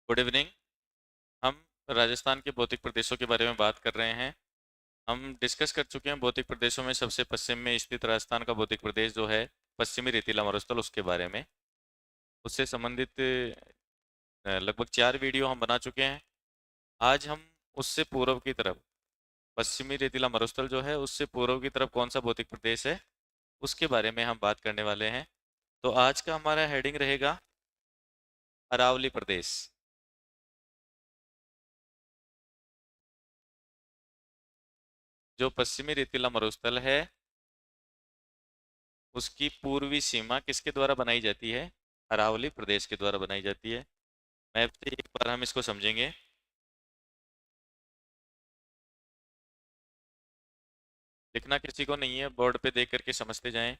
Good evening. हम राजस्थान के भौतिक प्रदेशों के बारे में बात कर रहे हैं। हम डिस्कस कर चुके हैं भौतिक प्रदेशों में सबसे पश्चिम में स्थित राजस्थान का भौतिक प्रदेश जो है पश्चिमी रेतीला मरुस्थल, उसके बारे में। उससे संबंधित लगभग 4 वीडियो हम बना चुके हैं। आज हम उससे पूर्व की तरफ, पश्चिमी रेतीला मरुस्थल जो है उससे पूर्व की तरफ कौन सा भौतिक प्रदेश है उसके बारे में हम बात करने वाले हैं। तो आज का हमारा हेडिंग रहेगा अरावली प्रदेश। जो पश्चिमी रेतीला मरुस्थल है उसकी पूर्वी सीमा किसके द्वारा बनाई जाती है? अरावली प्रदेश के द्वारा बनाई जाती है। मैप से एक बार हम इसको समझेंगे। लिखना किसी को नहीं है, बोर्ड पे देख करके समझते जाएं।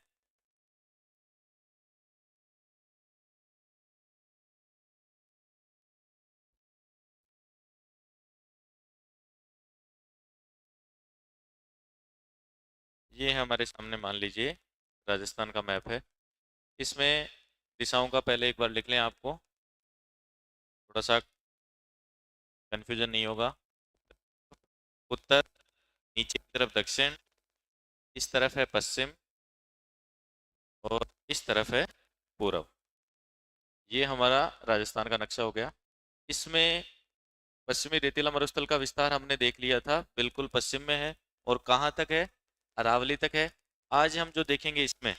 ये है हमारे सामने, मान लीजिए राजस्थान का मैप है। इसमें दिशाओं का पहले एक बार लिख लें, आपको थोड़ा सा कन्फ्यूजन नहीं होगा। उत्तर, नीचे की तरफ दक्षिण, इस तरफ है पश्चिम और इस तरफ है पूर्व। ये हमारा राजस्थान का नक्शा हो गया। इसमें पश्चिमी रेतीला मरुस्थल का विस्तार हमने देख लिया था, बिल्कुल पश्चिम में है। और कहाँ तक है? अरावली तक है। आज हम जो देखेंगे इसमें,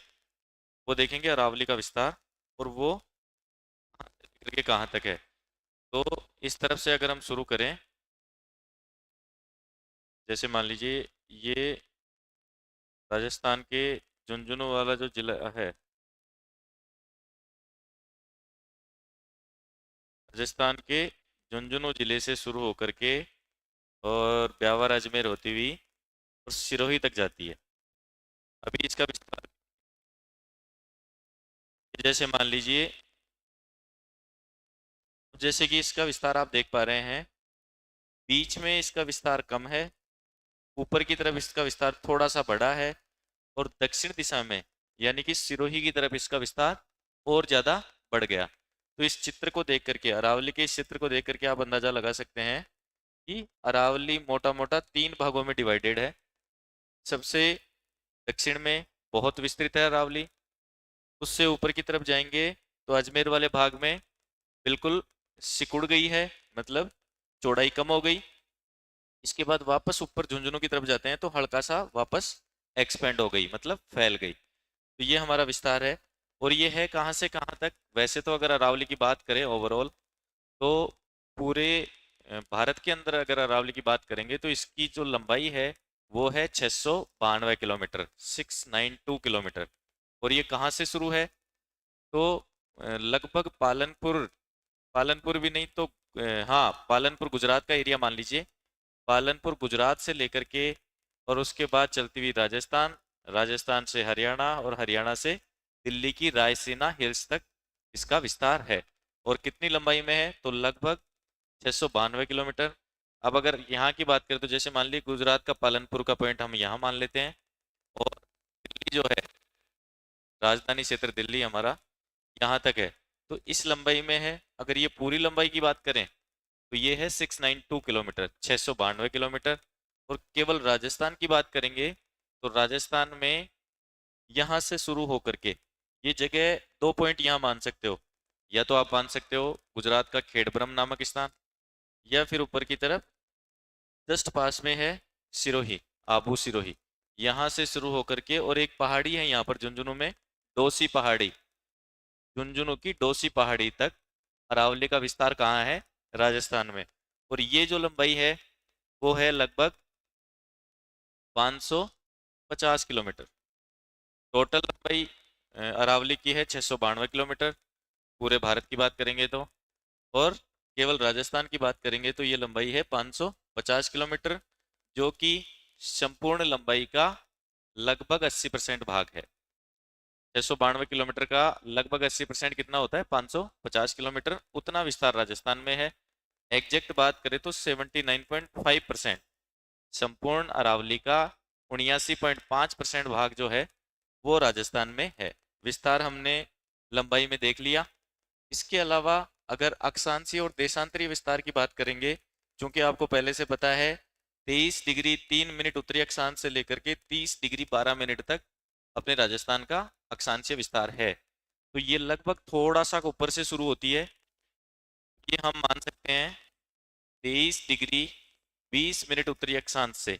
वो देखेंगे अरावली का विस्तार, और वो कहाँ से लेकर के कहाँ तक है। तो इस तरफ से अगर हम शुरू करें, जैसे मान लीजिए ये राजस्थान के झुंझुनू वाला जो जिला है, राजस्थान के झुंझुनू जिले से शुरू होकर के और ब्यावर अजमेर होती हुई और सिरोही तक जाती है। अभी इसका विस्तार, जैसे मान लीजिए, जैसे कि इसका विस्तार आप देख पा रहे हैं, बीच में इसका विस्तार कम है, ऊपर की तरफ इसका विस्तार थोड़ा सा बड़ा है, और दक्षिण दिशा में यानी कि सिरोही की तरफ इसका विस्तार और ज्यादा बढ़ गया। तो इस चित्र को देख करके, अरावली के इस चित्र को देख करके आप अंदाजा लगा सकते हैं कि अरावली मोटा मोटा 3 भागों में डिवाइडेड है। सबसे दक्षिण में बहुत विस्तृत है अरावली। उससे ऊपर की तरफ जाएंगे तो अजमेर वाले भाग में बिल्कुल सिकुड़ गई है, मतलब चौड़ाई कम हो गई। इसके बाद वापस ऊपर झुंझुनू की तरफ जाते हैं तो हल्का सा वापस एक्सपेंड हो गई, मतलब फैल गई। तो ये हमारा विस्तार है। और ये है कहाँ से कहाँ तक? वैसे तो अगर अरावली की बात करें ओवरऑल, तो पूरे भारत के अंदर अगर अरावली की बात करेंगे तो इसकी जो लंबाई है वो है 692 किलोमीटर, 692 किलोमीटर। और ये कहाँ से शुरू है? तो लगभग पालनपुर, पालनपुर भी नहीं तो हाँ, पालनपुर गुजरात का एरिया मान लीजिए। पालनपुर गुजरात से लेकर के और उसके बाद चलती हुई राजस्थान, राजस्थान से हरियाणा और हरियाणा से दिल्ली की रायसीना हिल्स तक इसका विस्तार है। और कितनी लंबाई में है? तो लगभग 692 किलोमीटर। अब अगर यहाँ की बात करें तो जैसे मान लीजिए गुजरात का पालनपुर का पॉइंट हम यहाँ मान लेते हैं, और दिल्ली जो है, राजधानी क्षेत्र दिल्ली हमारा यहाँ तक है। तो इस लंबाई में है। अगर ये पूरी लंबाई की बात करें तो ये है 692 किलोमीटर, 692 किलोमीटर। और केवल राजस्थान की बात करेंगे तो राजस्थान में यहाँ से शुरू होकर के ये जगह, 2 पॉइंट यहाँ मान सकते हो। या तो आप मान सकते हो गुजरात का खेड़ब्रह्म नामक स्थान, या फिर ऊपर की तरफ जस्ट पास में है सिरोही, आबू सिरोही। यहाँ से शुरू होकर के, और एक पहाड़ी है यहाँ पर झुंझुनू में, डोसी पहाड़ी, झुंझुनू की डोसी पहाड़ी तक अरावली का विस्तार कहाँ है? राजस्थान में। और ये जो लंबाई है वो है लगभग 550 किलोमीटर। टोटल लंबाई अरावली की है 692 किलोमीटर, पूरे भारत की बात करेंगे तो। और केवल राजस्थान की बात करेंगे तो ये लंबाई है 550 किलोमीटर, जो कि संपूर्ण लंबाई का लगभग 80% भाग है। 692 किलोमीटर का लगभग 80% कितना होता है? 550 किलोमीटर। उतना विस्तार राजस्थान में है। एग्जैक्ट बात करें तो 79.5%, संपूर्ण अरावली का 79.5% भाग जो है वो राजस्थान में है। विस्तार हमने लंबाई में देख लिया। इसके अलावा अगर अक्षांशीय और देशांतरीय विस्तार की बात करेंगे, क्योंकि आपको पहले से पता है 23 डिग्री 3 मिनट उत्तरी अक्षांश से लेकर के 30 डिग्री 12 मिनट तक अपने राजस्थान का अक्षांशीय विस्तार है। तो ये लगभग थोड़ा सा ऊपर से शुरू होती है। ये हम मान सकते हैं 23 डिग्री 20 मिनट उत्तरी अक्षांश से।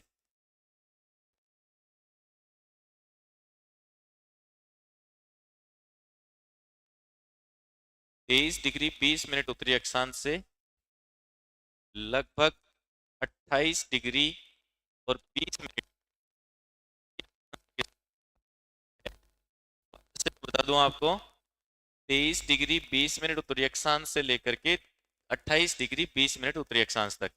23 डिग्री 20 मिनट उत्तरी अक्षांश से लगभग 28 डिग्री और 20 मिनट से बता दूं आपको, 23 डिग्री 20 मिनट उत्तरी अक्षांश से लेकर के 28 डिग्री 20 मिनट उत्तरी अक्षांश तक।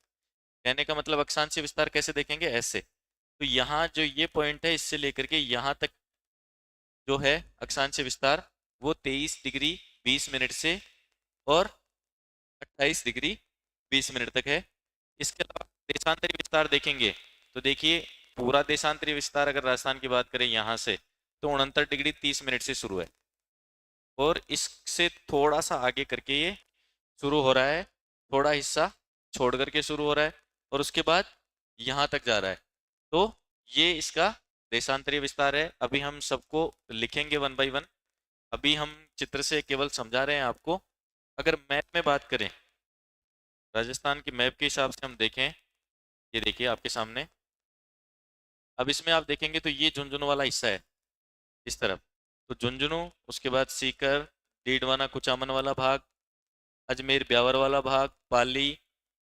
कहने का मतलब अक्षांशीय विस्तार कैसे देखेंगे, ऐसे। तो यहाँ जो ये पॉइंट है, इससे लेकर के यहाँ तक जो है अक्षांशीय विस्तार, वो 23 डिग्री 20 मिनट से और 28 डिग्री 20 मिनट तक है। इसके अलावा देशांतरी विस्तार देखेंगे तो देखिए, पूरा देशांतरी विस्तार अगर राजस्थान की बात करें यहाँ से, तो 69 डिग्री 30 मिनट से शुरू है और इससे थोड़ा सा आगे करके ये शुरू हो रहा है, थोड़ा हिस्सा छोड़ करके शुरू हो रहा है और उसके बाद यहाँ तक जा रहा है। तो ये इसका देशांतरीय विस्तार है। अभी हम सबको लिखेंगे वन बाय वन, अभी हम चित्र से केवल समझा रहे हैं आपको। अगर मैप में बात करें, राजस्थान की मैप के हिसाब से हम देखें, ये देखिए आपके सामने। अब इसमें आप देखेंगे तो ये झुंझुनू वाला हिस्सा है इस तरफ, तो झुंझुनू, उसके बाद सीकर, डीडवाना कुचामन वाला भाग, अजमेर ब्यावर वाला भाग, पाली,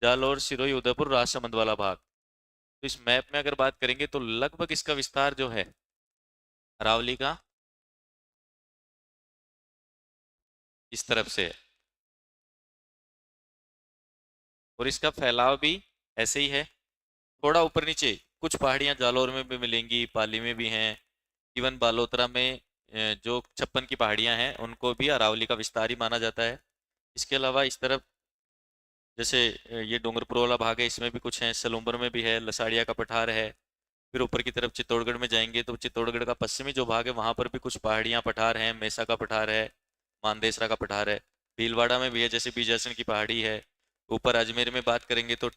जालौर, सिरोही, उदयपुर, राजसमंद वाला भाग। तो इस मैप में अगर बात करेंगे तो लगभग इसका विस्तार जो है अरावली का इस तरफ से है और इसका फैलाव भी ऐसे ही है, थोड़ा ऊपर नीचे। कुछ पहाड़ियां जालौर में भी मिलेंगी, पाली में भी हैं, इवन बालोतरा में जो 56 की पहाड़ियां हैं उनको भी अरावली का विस्तार ही माना जाता है। इसके अलावा इस तरफ जैसे ये डूंगरपुर वाला भाग है, इसमें भी कुछ है, सलूम्बर में भी है, लसाड़िया का पठार है। फिर ऊपर की तरफ चित्तौड़गढ़ में जाएंगे तो चित्तौड़गढ़ का पश्चिमी जो भाग है वहां पर भी कुछ पहाड़ियां पठार हैं, मेसा का पठार है, मानदेसरा का पठार है। भीलवाड़ा में भी है, जैसे बीजासन की पहाड़ी है। ऊपर अजमेर में बात करेंगे तो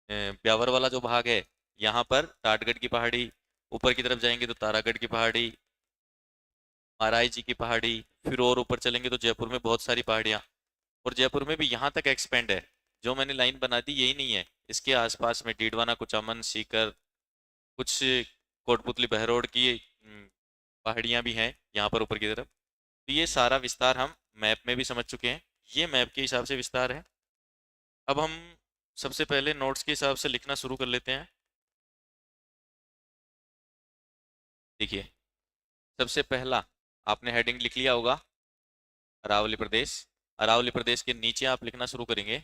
ब्यावर वाला जो भाग है, यहाँ पर टाटगढ़ की पहाड़ी। ऊपर की तरफ जाएंगे तो तारागढ़ की पहाड़ी, महाराज जी की पहाड़ी। फिर और ऊपर चलेंगे तो जयपुर में बहुत सारी पहाड़ियाँ, और जयपुर में भी यहाँ तक एक्सपेंड है। जो मैंने लाइन बना दी यही नहीं है, इसके आसपास में डीडवाना, कुचामन, सीकर, कुछ कोटपुतली, बहरोड की पहाड़ियाँ भी हैं यहाँ पर ऊपर की तरफ। तो ये सारा विस्तार हम मैप में भी समझ चुके हैं, ये मैप के हिसाब से विस्तार है। अब हम सबसे पहले नोट्स के हिसाब से लिखना शुरू कर लेते हैं। देखिए, सबसे पहला आपने हेडिंग लिख लिया होगा, अरावली प्रदेश। अरावली प्रदेश के नीचे आप लिखना शुरू करेंगे,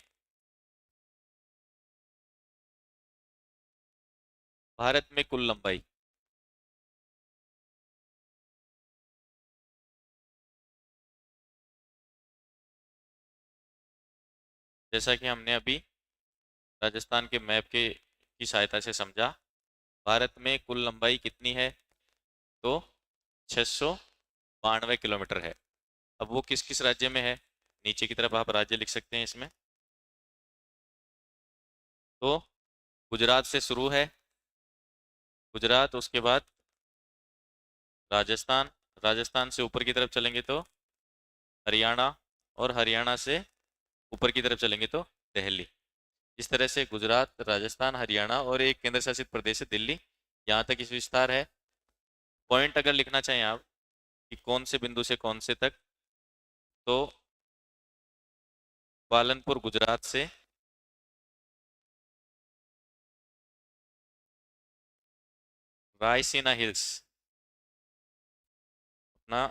भारत में कुल लंबाई। जैसा कि हमने अभी राजस्थान के मैप के की सहायता से समझा, भारत में कुल लंबाई कितनी है, तो 692 किलोमीटर है। अब वो किस किस राज्य में है, नीचे की तरफ आप राज्य लिख सकते हैं इसमें। तो गुजरात से शुरू है, गुजरात, उसके बाद राजस्थान, राजस्थान से ऊपर की तरफ चलेंगे तो हरियाणा, और हरियाणा से ऊपर की तरफ चलेंगे तो दिल्ली। इस तरह से गुजरात, राजस्थान, हरियाणा और एक केंद्र शासित प्रदेश है दिल्ली, यहाँ तक इस विस्तार है। पॉइंट अगर लिखना चाहें आप कि कौन से बिंदु से कौन से तक, तो पालनपुर गुजरात से रायसीना हिल्स, अपना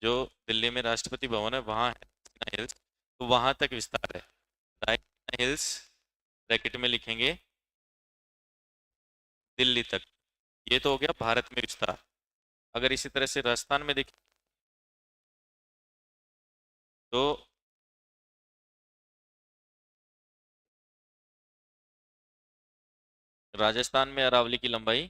जो दिल्ली में राष्ट्रपति भवन है वहाँ है रायसीना हिल्स, तो वहाँ तक विस्तार है। रायसीना हिल्स ब्रैकेट में लिखेंगे दिल्ली तक। ये तो हो गया भारत में विस्तार। अगर इसी तरह से राजस्थान में देखें तो राजस्थान में अरावली की लंबाई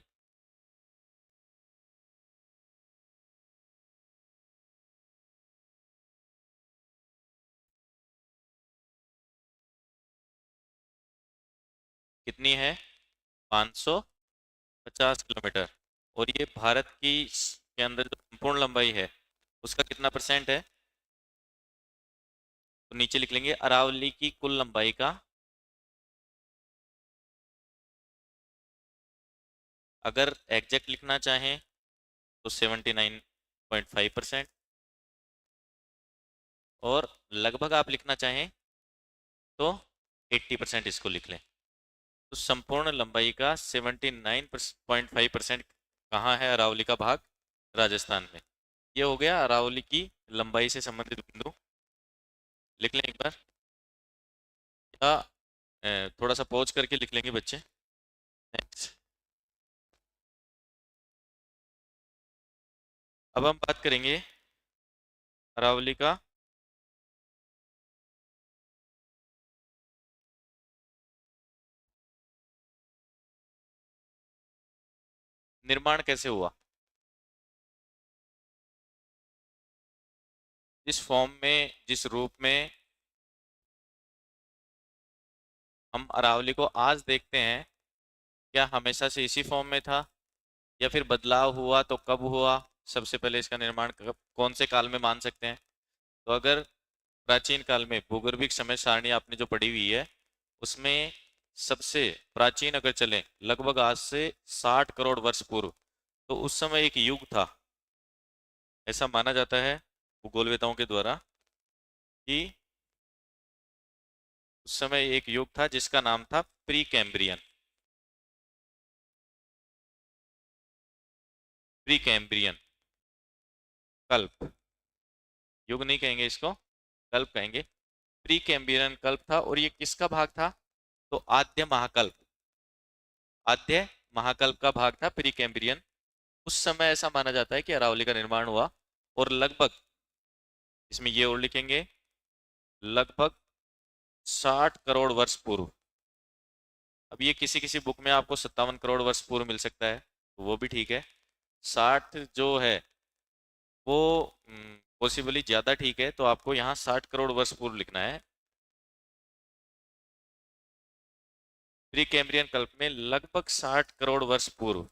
कितनी है? 550 किलोमीटर। और ये भारत की के अंदर जो संपूर्ण लंबाई है उसका कितना परसेंट है? तो नीचे लिख लेंगे अरावली की कुल लंबाई का, अगर एग्जैक्ट लिखना चाहें तो 79.5%, और लगभग आप लिखना चाहें तो 80% इसको लिख लें। तो संपूर्ण लंबाई का 79.5% कहाँ है? अरावली का भाग राजस्थान में। ये हो गया अरावली की लंबाई से संबंधित बिंदु। लिख लें एक बार, या थोड़ा सा पॉज करके लिख लेंगे बच्चे। नेक्स्ट। अब हम बात करेंगे अरावली का निर्माण कैसे हुआ। जिस फॉर्म में, जिस रूप में हम अरावली को आज देखते हैं, क्या हमेशा से इसी फॉर्म में था, या फिर बदलाव हुआ तो कब हुआ? सबसे पहले इसका निर्माण कब, कौन से काल में मान सकते हैं? तो अगर प्राचीन काल में भूगर्भिक समय सारणी आपने जो पढ़ी हुई है उसमें सबसे प्राचीन अगर चले लगभग आज से 60 करोड़ वर्ष पूर्व, तो उस समय एक युग था, ऐसा माना जाता है भूगोलवेताओं के द्वारा कि उस समय एक युग था जिसका नाम था प्री कैम्ब्रियन। प्री कैम्ब्रियन कल्प, युग नहीं कहेंगे इसको, कल्प कहेंगे। प्री कैम्ब्रियन कल्प था, और ये किसका भाग था? तो आद्य महाकल्प, आद्य महाकल्प का भाग था प्री कैम्ब्रियन। उस समय ऐसा माना जाता है कि अरावली का निर्माण हुआ, और लगभग, इसमें ये और लिखेंगे, लगभग 60 करोड़ वर्ष पूर्व। अब ये किसी किसी बुक में आपको 57 करोड़ वर्ष पूर्व मिल सकता है, तो वो भी ठीक है। 60 जो है वो पॉसिबली ज़्यादा ठीक है, तो आपको यहाँ 60 करोड़ वर्ष पूर्व लिखना है। प्री कैम्ब्रियन कल्प में लगभग 60 करोड़ वर्ष पूर्व।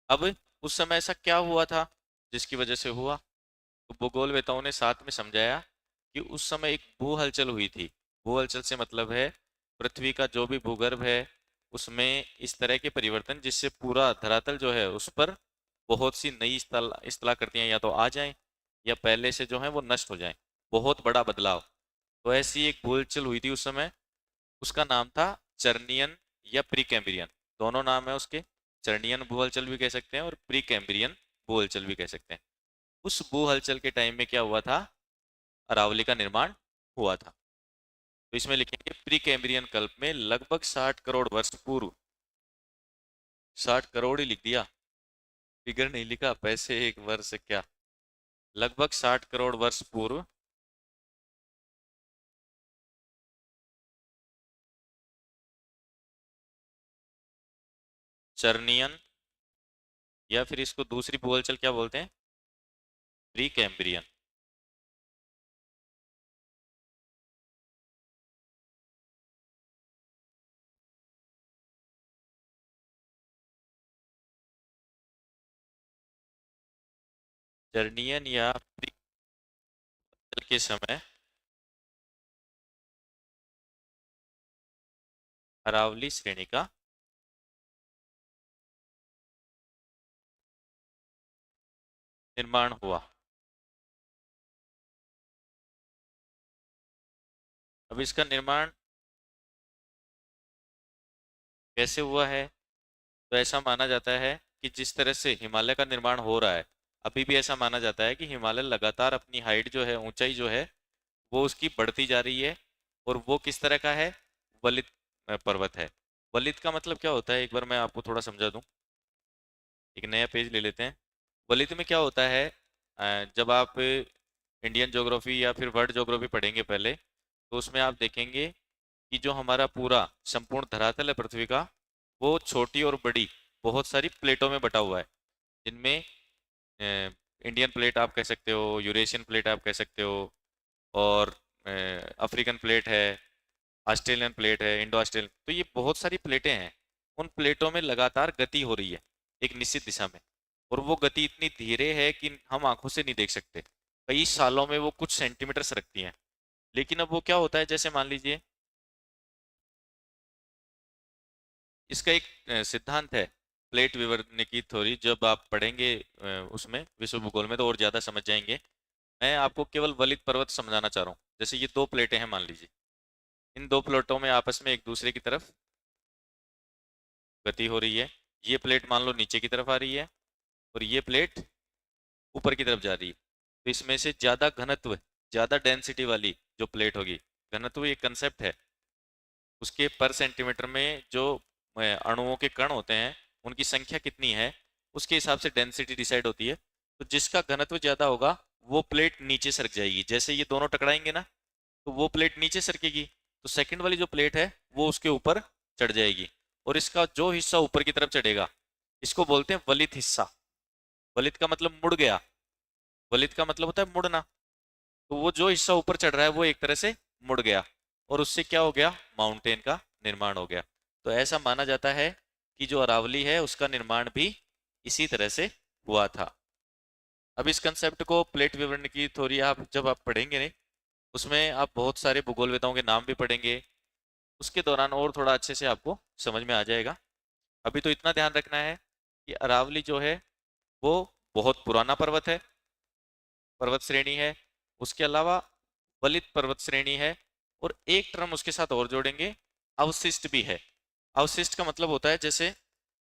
अब उस समय ऐसा क्या हुआ था जिसकी वजह से हुआ? तो भूगोलवेताओं ने साथ में समझाया कि उस समय एक भू हलचल हुई थी। भू हलचल से मतलब है पृथ्वी का जो भी भूगर्भ है उसमें इस तरह के परिवर्तन जिससे पूरा धरातल जो है उस पर बहुत सी नई स्थलाकृतियां या तो आ जाएं या पहले से जो है वो नष्ट हो जाएं। बहुत बड़ा बदलाव। तो ऐसी एक भू हलचल हुई थी उस समय, उसका नाम था चर्नियन या प्री कैम्ब्रियन, दोनों नाम है उसके। चर्नियन भू हलचल भी कह सकते हैं और प्री कैम्ब्रियन भू हलचल भी कह सकते हैं। उस भू हलचल के टाइम में क्या हुआ था? अरावली का निर्माण हुआ था। तो इसमें लिखेंगे प्री कैम्ब्रियन कल्प में लगभग 60 करोड़ वर्ष पूर्व। 60 करोड़ ही लिख दिया, फिगर नहीं लिखा, पैसे एक वर्ष क्या, लगभग 60 करोड़ वर्ष पूर्व चर्नियन, या फिर इसको दूसरी भू हलचल क्या बोलते हैं? Pre Cambrian. चर्नियन या प्री कैम्ब्रियन के समय अरावली श्रेणी का निर्माण हुआ। अब इसका निर्माण कैसे हुआ है? तो ऐसा माना जाता है कि जिस तरह से हिमालय का निर्माण हो रहा है, अभी भी ऐसा माना जाता है कि हिमालय लगातार अपनी हाइट जो है, ऊंचाई जो है वो उसकी बढ़ती जा रही है। और वो किस तरह का है? वलित पर्वत है। वलित का मतलब क्या होता है, एक बार मैं आपको थोड़ा समझा दूं। एक नया पेज ले लेते हैं। वलित में क्या होता है? जब आप इंडियन ज्योग्राफी या फिर वर्ल्ड ज्योग्राफी पढ़ेंगे पहले, तो उसमें आप देखेंगे कि जो हमारा पूरा संपूर्ण धरातल है पृथ्वी का, वो छोटी और बड़ी बहुत सारी प्लेटों में बटा हुआ है, जिनमें इंडियन प्लेट आप कह सकते हो, यूरेशियन प्लेट आप कह सकते हो, और अफ्रीकन प्लेट है, ऑस्ट्रेलियन प्लेट है, इंडो ऑस्ट्रेलियन, तो ये बहुत सारी प्लेटें हैं। उन प्लेटों में लगातार गति हो रही है एक निश्चित दिशा में, और वो गति इतनी धीरे है कि हम आंखों से नहीं देख सकते। कई सालों में वो कुछ सेंटीमीटर सरकती हैं। लेकिन अब वो क्या होता है, जैसे मान लीजिए इसका एक सिद्धांत है, प्लेट विवर्तन की थ्योरी, जब आप पढ़ेंगे उसमें विश्व भूगोल में तो और ज्यादा समझ जाएंगे। मैं आपको केवल वलित पर्वत समझाना चाह रहा हूँ। जैसे ये दो प्लेटें हैं मान लीजिए, इन दो प्लेटों में आपस में एक दूसरे की तरफ गति हो रही है। ये प्लेट मान लो नीचे की तरफ आ रही है और ये प्लेट ऊपर की तरफ जा रही है। तो इसमें से ज्यादा घनत्व, ज्यादा डेंसिटी वाली जो प्लेट होगी, घनत्व एक कंसेप्ट है, उसके पर सेंटीमीटर में जो अणुओं के कण होते हैं उनकी संख्या कितनी है, उसके हिसाब से डेंसिटी डिसाइड होती है। तो जिसका घनत्व ज्यादा होगा वो प्लेट नीचे सरक जाएगी। जैसे ये दोनों टकराएंगे ना, तो वो प्लेट नीचे सरकेगी, तो सेकंड वाली जो प्लेट है वो उसके ऊपर चढ़ जाएगी, और इसका जो हिस्सा ऊपर की तरफ चढ़ेगा इसको बोलते हैं वलित हिस्सा। वलित का मतलब मुड़ गया, वलित का मतलब होता है मुड़ना। तो वो जो हिस्सा ऊपर चढ़ रहा है वो एक तरह से मुड़ गया, और उससे क्या हो गया, माउंटेन का निर्माण हो गया। तो ऐसा माना जाता है कि जो अरावली है उसका निर्माण भी इसी तरह से हुआ था। अब इस कंसेप्ट को, प्लेट विवरण की थ्योरी, आप जब आप पढ़ेंगे नहीं, उसमें आप बहुत सारे भूगोलवेताओं के नाम भी पढ़ेंगे, उसके दौरान और थोड़ा अच्छे से आपको समझ में आ जाएगा। अभी तो इतना ध्यान रखना है कि अरावली जो है वो बहुत पुराना पर्वत है, पर्वत श्रेणी है। उसके अलावा वलित पर्वत श्रेणी है, और एक टर्म उसके साथ और जोड़ेंगे, अवशिष्ट भी है। अवशिष्ट का मतलब होता है जैसे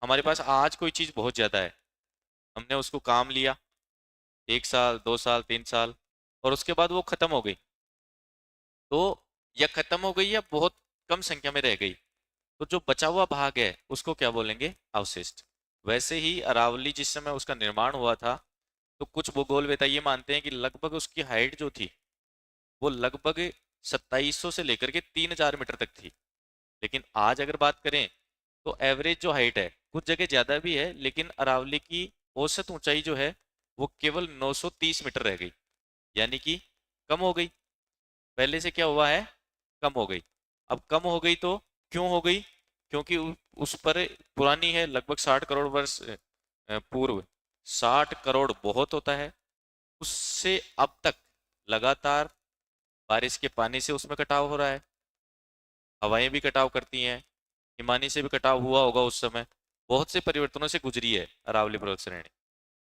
हमारे पास आज कोई चीज बहुत ज्यादा है, हमने उसको काम लिया 1 साल 2 साल 3 साल, और उसके बाद वो खत्म हो गई, तो या खत्म हो गई या बहुत कम संख्या में रह गई, तो जो बचा हुआ भाग है उसको क्या बोलेंगे, अवशिष्ट। वैसे ही अरावली जिस समय उसका निर्माण हुआ था, तो कुछ भूगोलवेता ये मानते हैं कि लगभग उसकी हाइट जो थी वो लगभग 2700 से लेकर के 3000 मीटर तक थी। लेकिन आज अगर बात करें तो एवरेज जो हाइट है, कुछ जगह ज्यादा भी है, लेकिन अरावली की औसत ऊंचाई जो है वो केवल 930 मीटर रह गई, यानी कि कम हो गई। पहले से क्या हुआ है, कम हो गई। अब कम हो गई तो क्यों हो गई, क्योंकि उस पर पुरानी है, लगभग 60 करोड़ वर्ष पूर्व। 60 करोड़ बहुत होता है। उससे अब तक लगातार बारिश के पानी से उसमें कटाव हो रहा है, हवाएं भी कटाव करती हैं, हिमानी से भी कटाव हुआ होगा उस समय। बहुत से परिवर्तनों से गुजरी है अरावली पर्वत श्रेणी।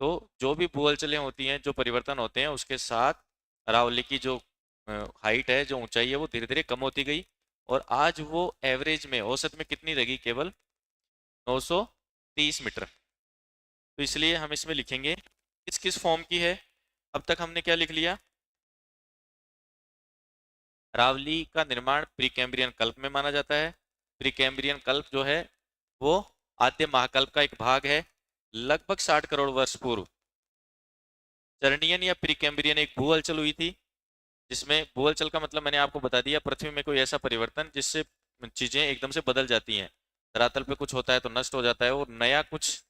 तो जो भी भू हलचलें होती हैं, जो परिवर्तन होते हैं, उसके साथ अरावली की जो हाइट है, जो ऊंचाई है, वो धीरे धीरे कम होती गई, और आज वो एवरेज में, औसत में कितनी रही, केवल 930 मीटर। तो इसलिए हम इसमें लिखेंगे किस किस फॉर्म की है। अब तक हमने क्या लिख लिया, अरावली का निर्माण प्रीकैम्ब्रियन कल्प में माना जाता है। प्रीकैम्ब्रियन कल्प जो है वो आद्य महाकल्प का एक भाग है, लगभग 60 करोड़ वर्ष पूर्व। चरणीयन या प्रीकैम्ब्रियन एक भू हलचल हुई थी, जिसमें भू हलचल का मतलब मैंने आपको बता दिया, पृथ्वी में कोई ऐसा परिवर्तन जिससे चीजें एकदम से बदल जाती हैं। धरातल पे कुछ होता है तो नष्ट हो जाता है और नया कुछ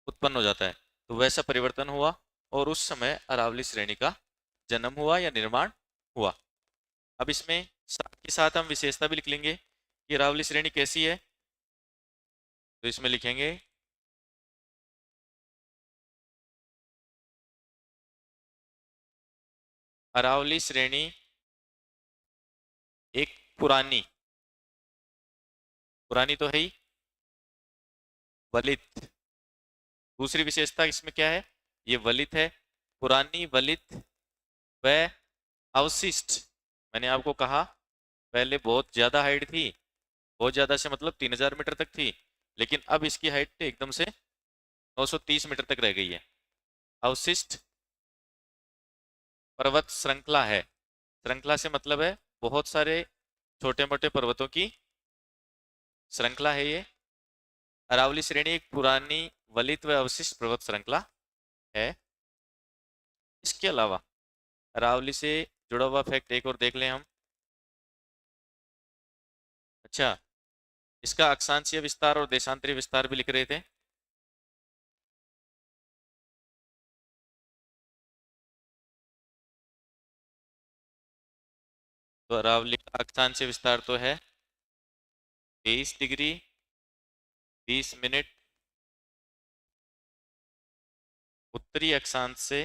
उत्पन्न हो जाता है, तो वैसा परिवर्तन हुआ, और उस समय अरावली श्रेणी का जन्म हुआ या निर्माण हुआ। अब इसमें साथ के साथ हम विशेषता भी लिख लेंगे कि अरावली श्रेणी कैसी है। तो इसमें लिखेंगे अरावली श्रेणी एक पुरानी, पुरानी तो है ही, वलित। दूसरी विशेषता इसमें क्या है, ये वलित है, पुरानी, वलित व अवशिष्ट। मैंने आपको कहा पहले बहुत ज्यादा हाइट थी, बहुत ज्यादा से मतलब 3000 मीटर तक थी, लेकिन अब इसकी हाइट एकदम से 930 मीटर तक रह गई है। अवशिष्ट पर्वत श्रृंखला है, श्रृंखला से मतलब है बहुत सारे छोटे मोटे पर्वतों की श्रृंखला है ये। अरावली श्रेणी एक पुरानी वलित व अवशिष्ट पर्वत श्रृंखला है। इसके अलावा अरावली से जुड़ा हुआ फैक्ट एक और देख लें हम। अच्छा, इसका अक्षांशीय विस्तार और देशांतरीय विस्तार भी लिख रहे थे। तो अरावली का अक्षांश विस्तार तो है 23 डिग्री 20 मिनट उत्तरी अक्षांश से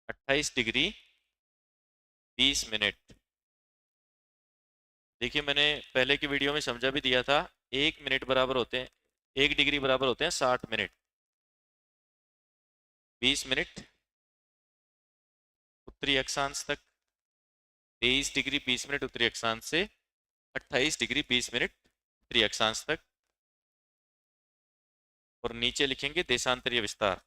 28 डिग्री 20 मिनट। देखिए मैंने पहले की वीडियो में समझा भी दिया था, 1 मिनट बराबर होते हैं, 1 डिग्री बराबर होते हैं 60 मिनट। 20 मिनट उत्तरी अक्षांश तक, 23 डिग्री 20 मिनट उत्तरी अक्षांश से 28 डिग्री 20 मिनट उत्तरी अक्षांश तक, और नीचे लिखेंगे देशांतरीय विस्तार।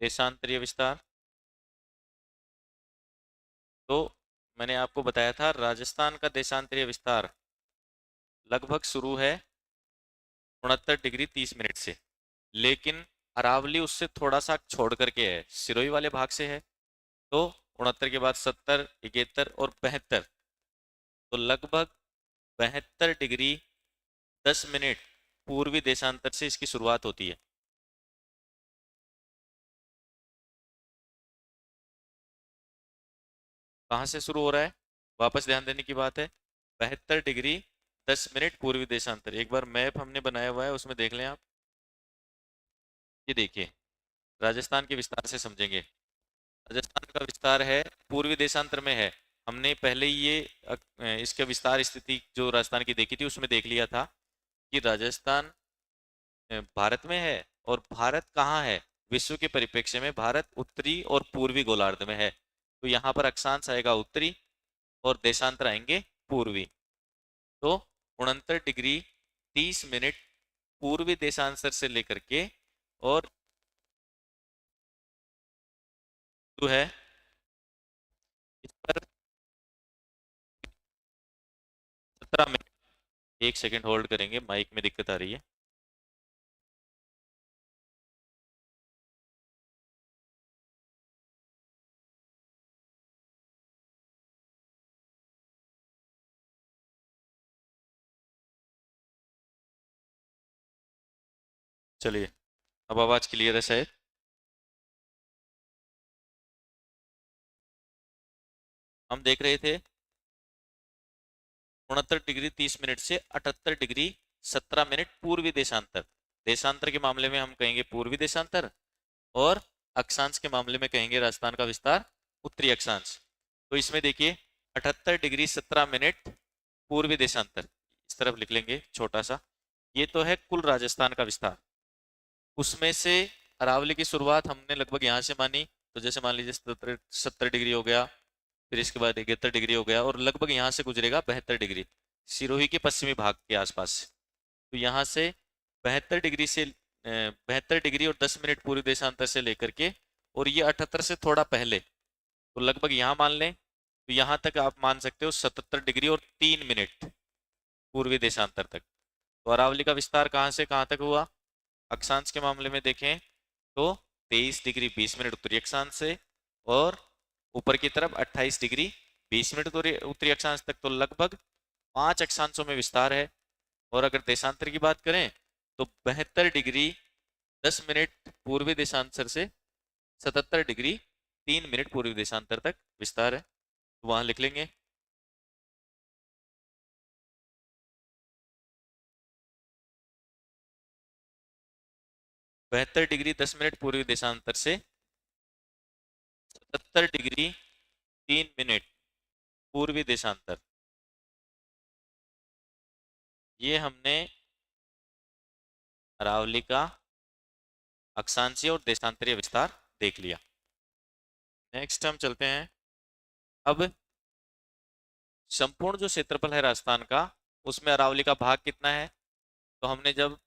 देशांतरीय विस्तार तो मैंने आपको बताया था राजस्थान का देशांतरीय विस्तार लगभग शुरू है 69 डिग्री 30 मिनट से, लेकिन अरावली उससे थोड़ा सा छोड़ करके है, सिरोही वाले भाग से है। तो 69 के बाद 70 71 और 72, तो लगभग 72 डिग्री 10 मिनट पूर्वी देशांतर से इसकी शुरुआत होती है। कहाँ से शुरू हो रहा है, वापस ध्यान देने की बात है, 72 डिग्री 10 मिनट पूर्वी देशांतर। एक बार मैप हमने बनाया हुआ है, उसमें देख लें आप। ये देखिए, राजस्थान के विस्तार से समझेंगे। राजस्थान का विस्तार है पूर्वी देशांतर में है। हमने पहले ही ये इसका विस्तार स्थिति जो राजस्थान की देखी थी उसमें देख लिया था कि राजस्थान भारत में है, और भारत कहाँ है विश्व के परिप्रेक्ष्य में, भारत उत्तरी और पूर्वी गोलार्ध में है। तो यहाँ पर अक्षांश आएगा उत्तरी और देशांतर आएंगे पूर्वी। तो 69 डिग्री 30 मिनट पूर्वी देशांतर से लेकर के, और जो है इस पर 17 मिनट। एक सेकंड होल्ड करेंगे, माइक में दिक्कत आ रही है। चलिए, अब आवाज क्लियर है शायद। हम देख रहे थे 69 डिग्री 30 मिनट से 78 डिग्री 17 मिनट पूर्वी देशांतर। देशांतर के मामले में हम कहेंगे पूर्वी देशांतर, और अक्षांश के मामले में कहेंगे राजस्थान का विस्तार उत्तरी अक्षांश। तो इसमें देखिए 78 डिग्री 17 मिनट पूर्वी देशांतर, इस तरफ लिख लेंगे छोटा सा। ये तो है कुल राजस्थान का विस्तार। उसमें से अरावली की शुरुआत हमने लगभग यहाँ से मानी, तो जैसे मान लीजिए 70 डिग्री हो गया, फिर इसके बाद 71 डिग्री हो गया, और लगभग यहाँ से गुजरेगा 72 डिग्री सिरोही के पश्चिमी भाग के आसपास से। तो यहाँ से 72 डिग्री से 72 डिग्री और 10 मिनट पूर्वी देशांतर से लेकर के, और ये 78 से थोड़ा पहले, तो लगभग यहाँ मान लें, तो यहाँ तक आप मान सकते हो 77 डिग्री और 3 मिनट पूर्वी देशांतर तक। तो अरावली का विस्तार कहाँ से कहाँ तक हुआ, अक्षांश के मामले में देखें तो 23 डिग्री 20 मिनट उत्तरी अक्षांश से, और ऊपर की तरफ 28 डिग्री 20 मिनट उत्तरी अक्षांश तक, तो लगभग 5 अक्षांशों में विस्तार है। और अगर देशांतर की बात करें तो 72 डिग्री 10 मिनट पूर्वी देशांतर से 77 डिग्री 3 मिनट पूर्वी देशांतर तक विस्तार है। तो वहां लिख लेंगे 72 डिग्री 10 मिनट पूर्वी देशांतर से 77 डिग्री 3 मिनट पूर्वी देशांतर। ये हमने अरावली का अक्षांशीय और देशांतरीय विस्तार देख लिया। नेक्स्ट हम चलते हैं, अब संपूर्ण जो क्षेत्रफल है राजस्थान का, उसमें अरावली का भाग कितना है। तो हमने जब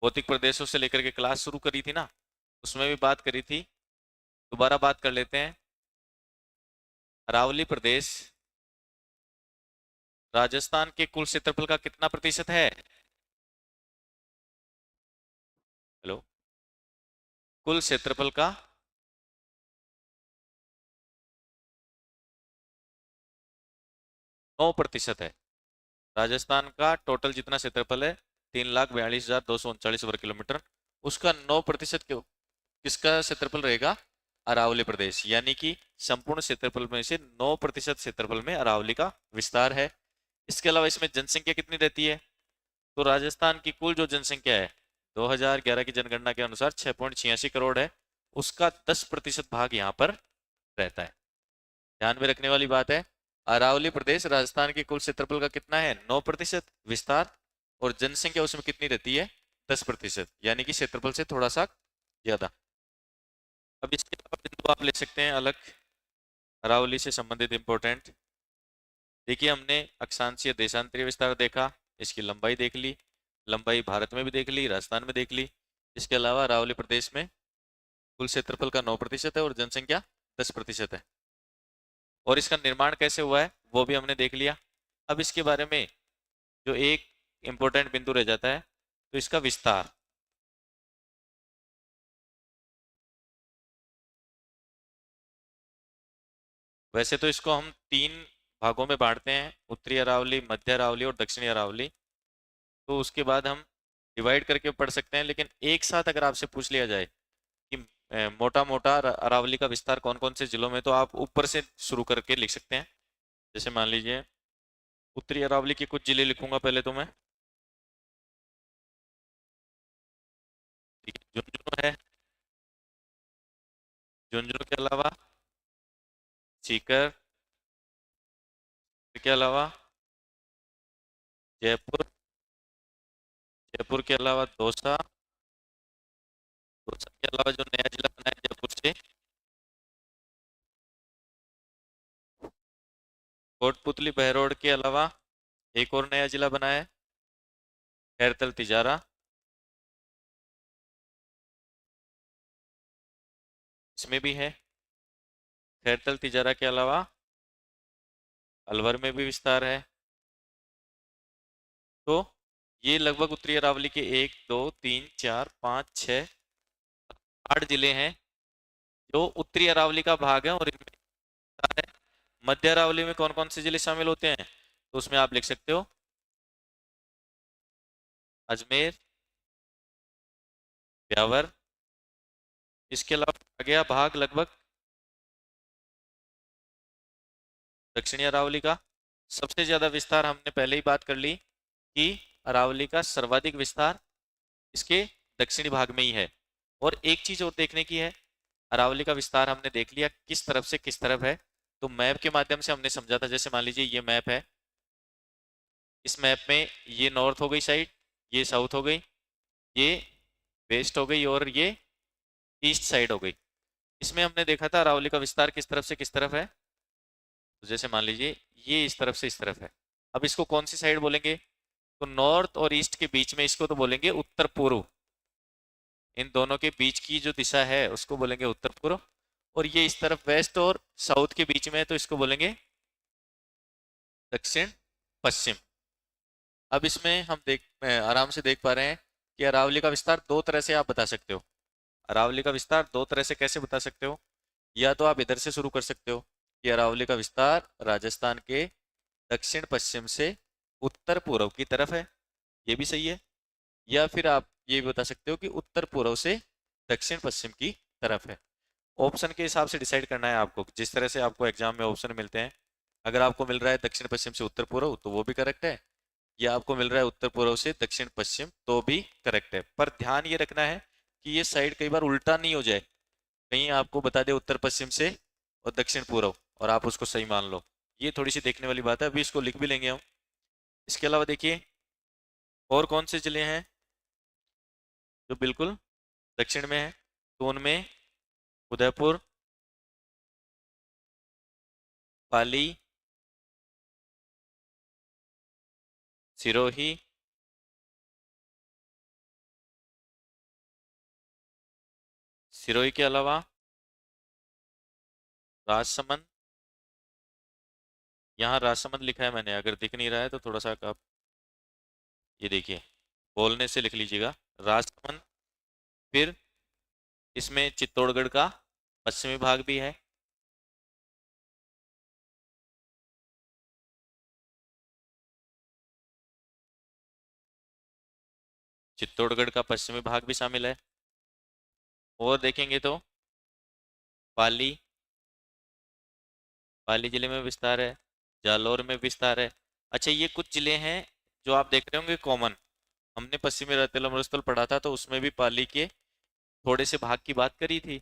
भौतिक प्रदेशों से लेकर के क्लास शुरू करी थी ना, उसमें भी बात करी थी, दोबारा बात कर लेते हैं। अरावली प्रदेश राजस्थान के कुल क्षेत्रफल का कितना प्रतिशत है। हेलो, कुल क्षेत्रफल का 9% है। राजस्थान का टोटल जितना क्षेत्रफल है 3,42,239 वर्ग किलोमीटर, उसका 9% किसका क्षेत्रफल रहेगा? अरावली प्रदेश। यानी कि संपूर्ण क्षेत्रफल में से 9% क्षेत्रफल में अरावली का विस्तार है। इसके अलावा इसमें जनसंख्या कितनी रहती है? तो राजस्थान की कुल जो जनसंख्या है 2011 की जनगणना के अनुसार 6.86 करोड़ है, उसका 10% भाग यहाँ पर रहता है। ध्यान में रखने वाली बात है, अरावली प्रदेश राजस्थान के कुल क्षेत्रफल का कितना है? 9% विस्तार, और जनसंख्या उसमें कितनी रहती है? 10%, यानी कि क्षेत्रफल से थोड़ा सा ज्यादा। अब इसके अलावा बिंदु आप ले सकते हैं अलग अरावली से संबंधित इंपॉर्टेंट। देखिए, हमने अक्षांशीय देशांतरीय विस्तार देखा, इसकी लंबाई देख ली, लंबाई भारत में भी देख ली, राजस्थान में देख ली। इसके अलावा अरावली प्रदेश में कुल क्षेत्रफल का 9% है और जनसंख्या 10% है। और इसका निर्माण कैसे हुआ है वो भी हमने देख लिया। अब इसके बारे में जो एक इंपॉर्टेंट बिंदु रह जाता है, तो इसका विस्तार। वैसे तो इसको हम 3 भागों में बांटते हैं, उत्तरी अरावली, मध्य अरावली और दक्षिणी अरावली। तो उसके बाद हम डिवाइड करके पढ़ सकते हैं, लेकिन एक साथ अगर आपसे पूछ लिया जाए कि मोटा मोटा अरावली का विस्तार कौन कौन से जिलों में, तो आप ऊपर से शुरू करके लिख सकते हैं। जैसे मान लीजिए उत्तरी अरावली के कुछ जिले लिखूंगा पहले तो मैं। ठीक है, झुंझुनू है, झुंझुनू के अलावा सीकर, के अलावा जयपुर, जयपुर के अलावा दौसा, दौसा के अलावा जो नया जिला बना है जयपुर से कोटपुतली बहरोड के अलावा एक और नया जिला बना है खैरतल तिजारा, इसमें भी है। खैरतल तिजारा के अलावा अलवर में भी विस्तार है। तो ये लगभग उत्तरी अरावली के 1, 2, 3, 4, 5, 6, 8 जिले हैं जो उत्तरी अरावली का भाग है, और इनमें विस्तार है। मध्य अरावली में कौन कौन से जिले शामिल होते हैं? तो उसमें आप लिख सकते हो अजमेर, ब्यावर। इसके अलावा आ गया भाग लगभग दक्षिणी अरावली का। सबसे ज्यादा विस्तार हमने पहले ही बात कर ली कि अरावली का सर्वाधिक विस्तार इसके दक्षिणी भाग में ही है। और एक चीज और देखने की है, अरावली का विस्तार हमने देख लिया किस तरफ से किस तरफ है, तो मैप के माध्यम से हमने समझा था। जैसे मान लीजिए ये मैप है, इस मैप में ये नॉर्थ हो गई साइड, ये साउथ हो गई, ये वेस्ट हो गई, और ये ईस्ट साइड हो गई। इसमें हमने देखा था अरावली का विस्तार किस तरफ से किस तरफ है। तो जैसे मान लीजिए ये इस तरफ से इस तरफ है, अब इसको कौन सी साइड बोलेंगे? तो नॉर्थ और ईस्ट के बीच में इसको तो बोलेंगे उत्तर पूर्व। इन दोनों के बीच की जो दिशा है उसको बोलेंगे उत्तर पूर्व, और ये इस तरफ वेस्ट और साउथ के बीच में है तो इसको बोलेंगे दक्षिण पश्चिम। अब इसमें हम आराम से देख पा रहे हैं कि अरावली का विस्तार दो तरह से आप बता सकते हो। अरावली का विस्तार दो तरह से कैसे बता सकते हो? या तो आप इधर से शुरू कर सकते हो कि अरावली का विस्तार राजस्थान के दक्षिण पश्चिम से उत्तर पूर्व की तरफ है, ये भी सही है। या फिर आप ये भी बता सकते हो कि उत्तर पूर्व से दक्षिण पश्चिम की तरफ है। ऑप्शन के हिसाब से डिसाइड करना है आपको, जिस तरह से आपको एग्जाम में ऑप्शन मिलते हैं। अगर आपको मिल रहा है दक्षिण पश्चिम से उत्तर पूर्व तो वो भी करेक्ट है, या आपको मिल रहा है उत्तर पूर्व से दक्षिण पश्चिम तो भी करेक्ट है। पर ध्यान ये रखना है कि ये साइड कई बार उल्टा नहीं हो जाए, कहीं आपको बता दे उत्तर पश्चिम से और दक्षिण पूर्व और आप उसको सही मान लो। ये थोड़ी सी देखने वाली बात है, अभी इसको लिख भी लेंगे हम। इसके अलावा देखिए और कौन से जिले हैं जो बिल्कुल दक्षिण में है, तो उनमें उदयपुर, पाली, सिरोही, सिरोही के अलावा राजसमंद। यहाँ राजसमंद लिखा है मैंने, अगर दिख नहीं रहा है तो थोड़ा सा आप ये देखिए बोलने से लिख लीजिएगा राजसमंद। फिर इसमें चित्तौड़गढ़ का पश्चिमी भाग भी है, चित्तौड़गढ़ का पश्चिमी भाग भी शामिल है। और देखेंगे तो पाली, पाली जिले में विस्तार है, जालौर में विस्तार है। अच्छा, ये कुछ जिले हैं जो आप देख रहे होंगे कॉमन। हमने पश्चिमी रतलम मरुस्थल पढ़ा था तो उसमें भी पाली के थोड़े से भाग की बात करी थी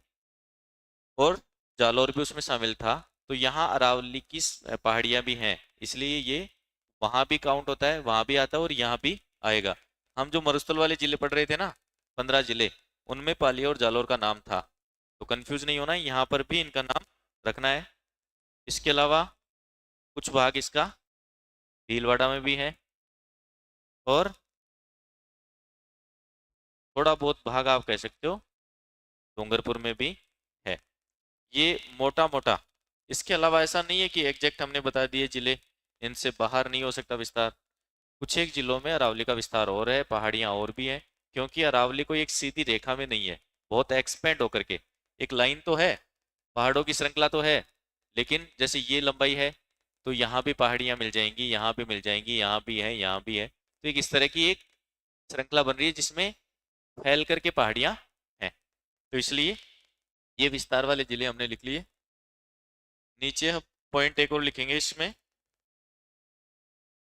और जालौर भी उसमें शामिल था। तो यहाँ अरावली की पहाड़ियाँ भी हैं, इसलिए ये वहाँ भी काउंट होता है, वहाँ भी आता है और यहाँ भी आएगा। हम जो मरुस्थल वाले जिले पढ़ रहे थे ना, 15 जिले, उनमें पाली और जालौर का नाम था। तो कंफ्यूज नहीं होना है, यहाँ पर भी इनका नाम रखना है। इसके अलावा कुछ भाग इसका भीलवाड़ा में भी है और थोड़ा बहुत भाग आप कह सकते हो डूंगरपुर में भी है। ये मोटा मोटा। इसके अलावा ऐसा नहीं है कि एग्जैक्ट हमने बता दिए जिले, इनसे बाहर नहीं हो सकता विस्तार। कुछ एक जिलों में अरावली का विस्तार और है, पहाड़ियां और भी हैं, क्योंकि अरावली कोई एक सीधी रेखा में नहीं है, बहुत एक्सपेंड होकर के एक लाइन तो है, पहाड़ों की श्रृंखला तो है, लेकिन जैसे ये लंबाई है तो यहाँ भी पहाड़ियां मिल जाएंगी, यहाँ भी मिल जाएंगी, यहाँ भी है, यहाँ भी है। तो एक इस तरह की एक श्रृंखला बन रही है जिसमें फैल करके पहाड़ियां हैं। तो इसलिए ये विस्तार वाले जिले हमने लिख लिए। नीचे हम पॉइंट एक और लिखेंगे इसमें,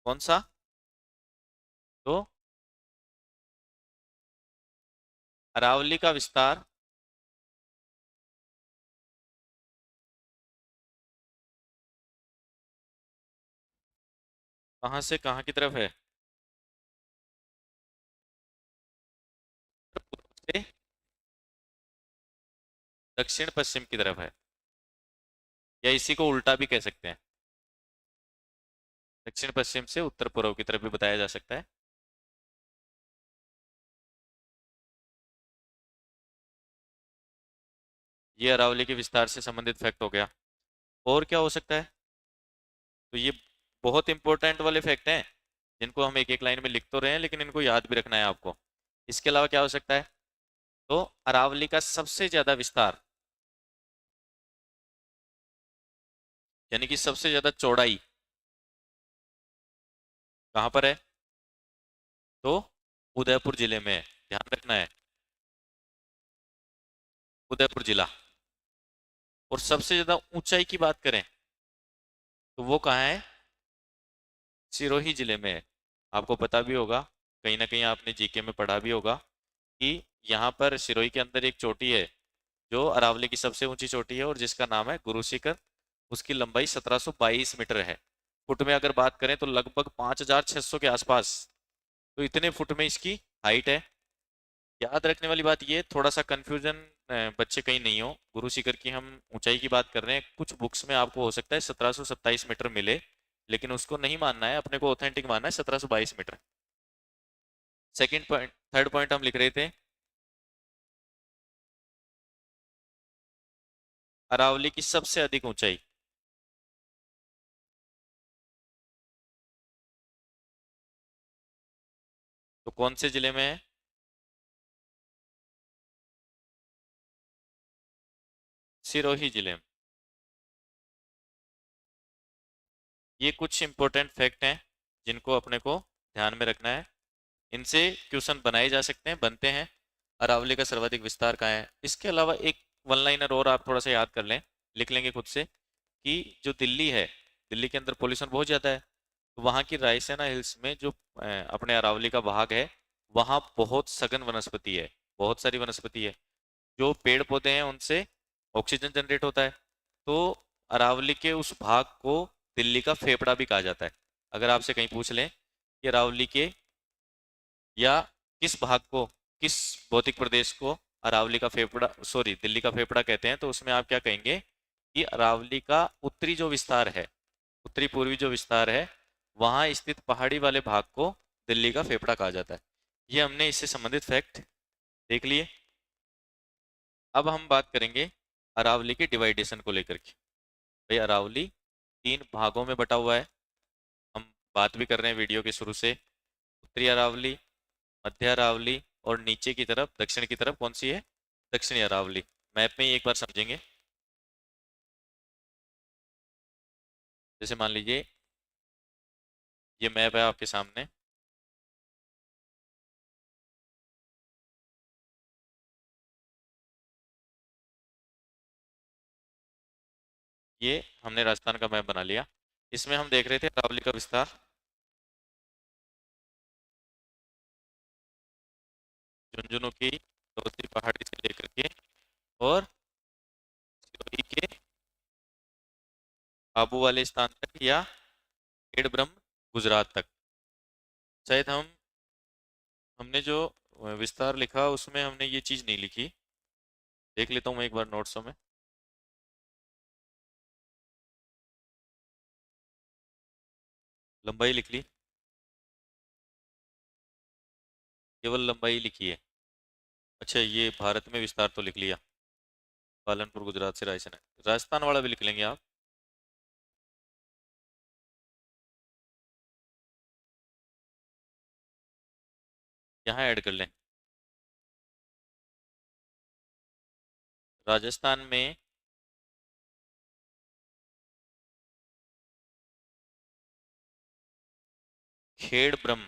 कौन सा? तो अरावली का विस्तार कहाँ से कहाँ की तरफ है? पूर्व से दक्षिण पश्चिम की तरफ है, या इसी को उल्टा भी कह सकते हैं, दक्षिण पश्चिम से उत्तर पूर्व की तरफ भी बताया जा सकता है। ये अरावली के विस्तार से संबंधित फैक्ट हो गया। और क्या हो सकता है? तो ये बहुत इंपॉर्टेंट वाले फैक्ट हैं जिनको हम एक एक लाइन में लिख तो रहे हैं, लेकिन इनको याद भी रखना है आपको। इसके अलावा क्या हो सकता है? तो अरावली का सबसे ज्यादा विस्तार, यानी कि सबसे ज्यादा चौड़ाई कहाँ पर है? तो उदयपुर जिले में है, ध्यान रखना है, उदयपुर जिला। और सबसे ज्यादा ऊंचाई की बात करें तो वो कहाँ है? सिरोही जिले में है। आपको पता भी होगा, कहीं ना कहीं आपने जीके में पढ़ा भी होगा कि यहाँ पर सिरोही के अंदर एक चोटी है जो अरावली की सबसे ऊंची चोटी है और जिसका नाम है गुरु शिखर। उसकी लंबाई 1722 मीटर है। फुट में अगर बात करें तो लगभग 5600 के आसपास। तो इतने फुट में इसकी हाइट है। याद रखने वाली बात ये, थोड़ा सा कंफ्यूजन बच्चे कहीं नहीं हो, गुरु शिखर की हम ऊंचाई की बात कर रहे हैं, कुछ बुक्स में आपको हो सकता है 1727 मीटर मिले, लेकिन उसको नहीं मानना है, अपने को ऑथेंटिक मानना है 1722 meter. Second point, third point हम लिख रहे थे, अरावली की सबसे अधिक ऊंचाई तो कौन से जिले में है? सिरोही जिले में। ये कुछ इंपॉर्टेंट फैक्ट हैं जिनको अपने को ध्यान में रखना है, इनसे क्वेश्चन बनाए जा सकते हैं, बनते हैं। अरावली का सर्वाधिक विस्तार कहाँ है? इसके अलावा एक वन लाइनर और आप थोड़ा सा याद कर लें, लिख लेंगे खुद से, कि जो दिल्ली है, दिल्ली के अंदर पोल्यूशन बहुत ज़्यादा है, तो वहाँ की रायसेना हिल्स में जो अपने अरावली का भाग है, वहाँ बहुत सघन वनस्पति है, बहुत सारी वनस्पति है। जो पेड़ पौधे हैं उनसे ऑक्सीजन जनरेट होता है। तो अरावली के उस भाग को दिल्ली का फेफड़ा भी कहा जाता है। अगर आपसे कहीं पूछ लें कि अरावली के या किस भाग को, किस भौतिक प्रदेश को अरावली का फेफड़ा, सॉरी दिल्ली का फेफड़ा कहते हैं, तो उसमें आप क्या कहेंगे कि अरावली का उत्तरी जो विस्तार है, उत्तरी पूर्वी जो विस्तार है, वहां स्थित पहाड़ी वाले भाग को दिल्ली का फेफड़ा कहा जाता है। ये हमने इससे संबंधित फैक्ट देख लिए। अब हम बात करेंगे अरावली के डिवाइडेशन को लेकर के। भाई अरावली 3 भागों में बटा हुआ है, हम बात भी कर रहे हैं वीडियो के शुरू से। उत्तरी अरावली, मध्य अरावली और नीचे की तरफ दक्षिण की तरफ कौन सी है? दक्षिणी अरावली। मैप में ही एक बार समझेंगे। जैसे मान लीजिए ये मैप है आपके सामने, ये हमने राजस्थान का मैप बना लिया। इसमें हम देख रहे थे अरावली का विस्तार। झुंझुनू की धौलसी पहाड़ी से लेकर के और सिरोही के आबू वाले स्थान तक या खेड़ ब्रह्म गुजरात तक। शायद हमने जो विस्तार लिखा उसमें हमने ये चीज नहीं लिखी। देख लेता हूँ मैं एक बार नोट्सों में। लंबाई लिख ली, केवल लंबाई लिखी है। अच्छा, ये भारत में विस्तार तो लिख लिया, पालनपुर गुजरात से रायसेन है। राजस्थान वाला भी लिख लेंगे आप। यहाँ ऐड कर लें। राजस्थान में खेड़ ब्रह्म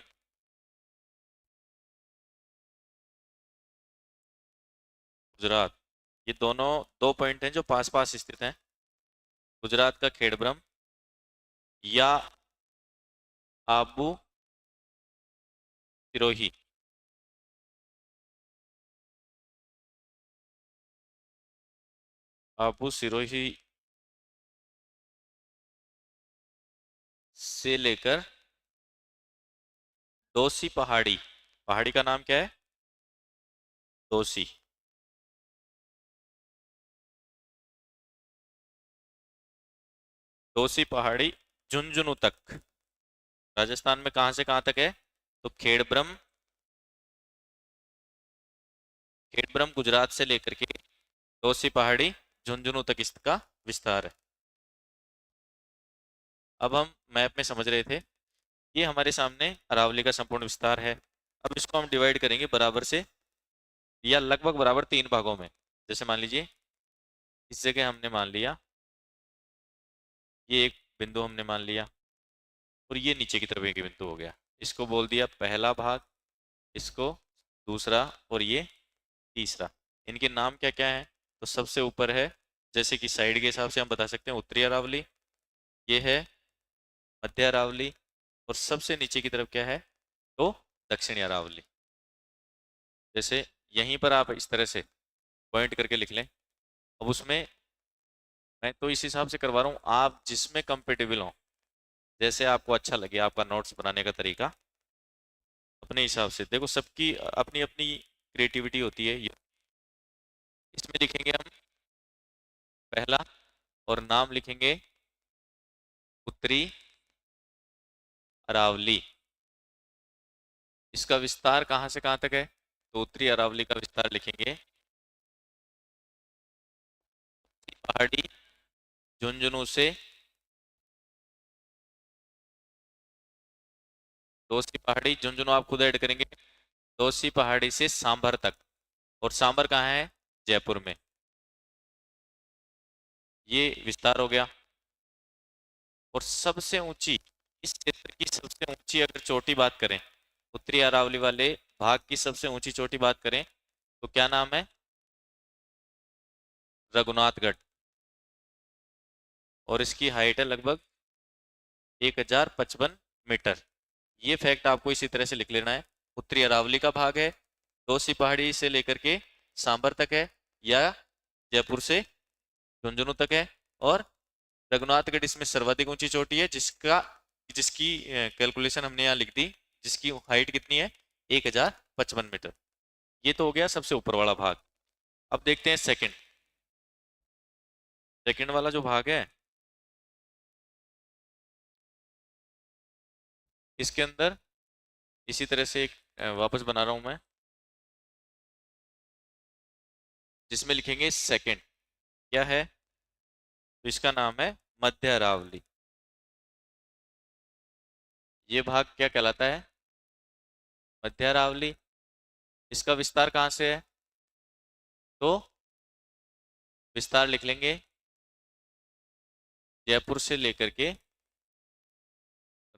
गुजरात, ये दोनों दो पॉइंट हैं जो पास पास स्थित हैं। गुजरात का खेड़ ब्रह्म या आबू सिरोही। आबू सिरोही से लेकर दोसी पहाड़ी, पहाड़ी का नाम क्या है? दोसी। दोसी पहाड़ी झुंझुनू तक। राजस्थान में कहां से कहां तक है? तो खेड़ब्रह्म गुजरात से लेकर के दोसी पहाड़ी झुंझुनू तक इसका विस्तार है। अब हम मैप में समझ रहे थे, ये हमारे सामने अरावली का संपूर्ण विस्तार है। अब इसको हम डिवाइड करेंगे बराबर से या लगभग बराबर तीन भागों में। जैसे मान लीजिए इस जगह हमने मान लिया, ये एक बिंदु हमने मान लिया और ये नीचे की तरफ एक बिंदु हो गया। इसको बोल दिया पहला भाग, इसको दूसरा और ये तीसरा। इनके नाम क्या क्या है? तो सबसे ऊपर है, जैसे कि साइड के हिसाब से हम बता सकते हैं, उत्तरी अरावली, ये है मध्य अरावली, और सबसे नीचे की तरफ क्या है? तो दक्षिणी अरावली। जैसे यहीं पर आप इस तरह से पॉइंट करके लिख लें। अब उसमें मैं तो इस हिसाब से करवा रहा हूँ, आप जिसमें कंफर्टेबल हो, जैसे आपको अच्छा लगे आपका नोट्स बनाने का तरीका, अपने हिसाब से। देखो सबकी अपनी अपनी क्रिएटिविटी होती है। इसमें लिखेंगे हम पहला और नाम लिखेंगे उत्तरी अरावली। इसका विस्तार कहाँ से कहाँ तक है? तो उत्तरी अरावली का विस्तार लिखेंगे पहाड़ी झुंझुनू से दोसी पहाड़ी झुंझुनू आप खुद ऐड करेंगे, दोसी पहाड़ी से सांभर तक। और सांभर कहाँ है? जयपुर में। ये विस्तार हो गया। और सबसे ऊंची, इस क्षेत्र की सबसे ऊंची अगर चोटी बात करें, उत्तरी अरावली वाले भाग की सबसे ऊंची चोटी बात करें, तो क्या नाम है? रघुनाथगढ़। और इसकी हाइट है लगभग 1055 मीटर। ये फैक्ट आपको इसी तरह से लिख लेना है। उत्तरी अरावली का भाग है, दोसी पहाड़ी से लेकर के सांबर तक है, या जयपुर से झुंझुनू तक है। और रघुनाथगढ़ इसमें सर्वाधिक ऊंची चोटी है, जिसकी कैलकुलेशन हमने यहाँ लिख दी, जिसकी हाइट कितनी है? 1055 मीटर। ये तो हो गया सबसे ऊपर वाला भाग। अब देखते हैं सेकंड। सेकंड वाला जो भाग है, इसके अंदर इसी तरह से एक वापस बना रहा हूं मैं, जिसमें लिखेंगे सेकंड क्या है? तो इसका नाम है मध्य अरावली। ये भाग क्या कहलाता है? मध्य अरावली। इसका विस्तार कहाँ से है? तो विस्तार लिख लेंगे जयपुर से लेकर के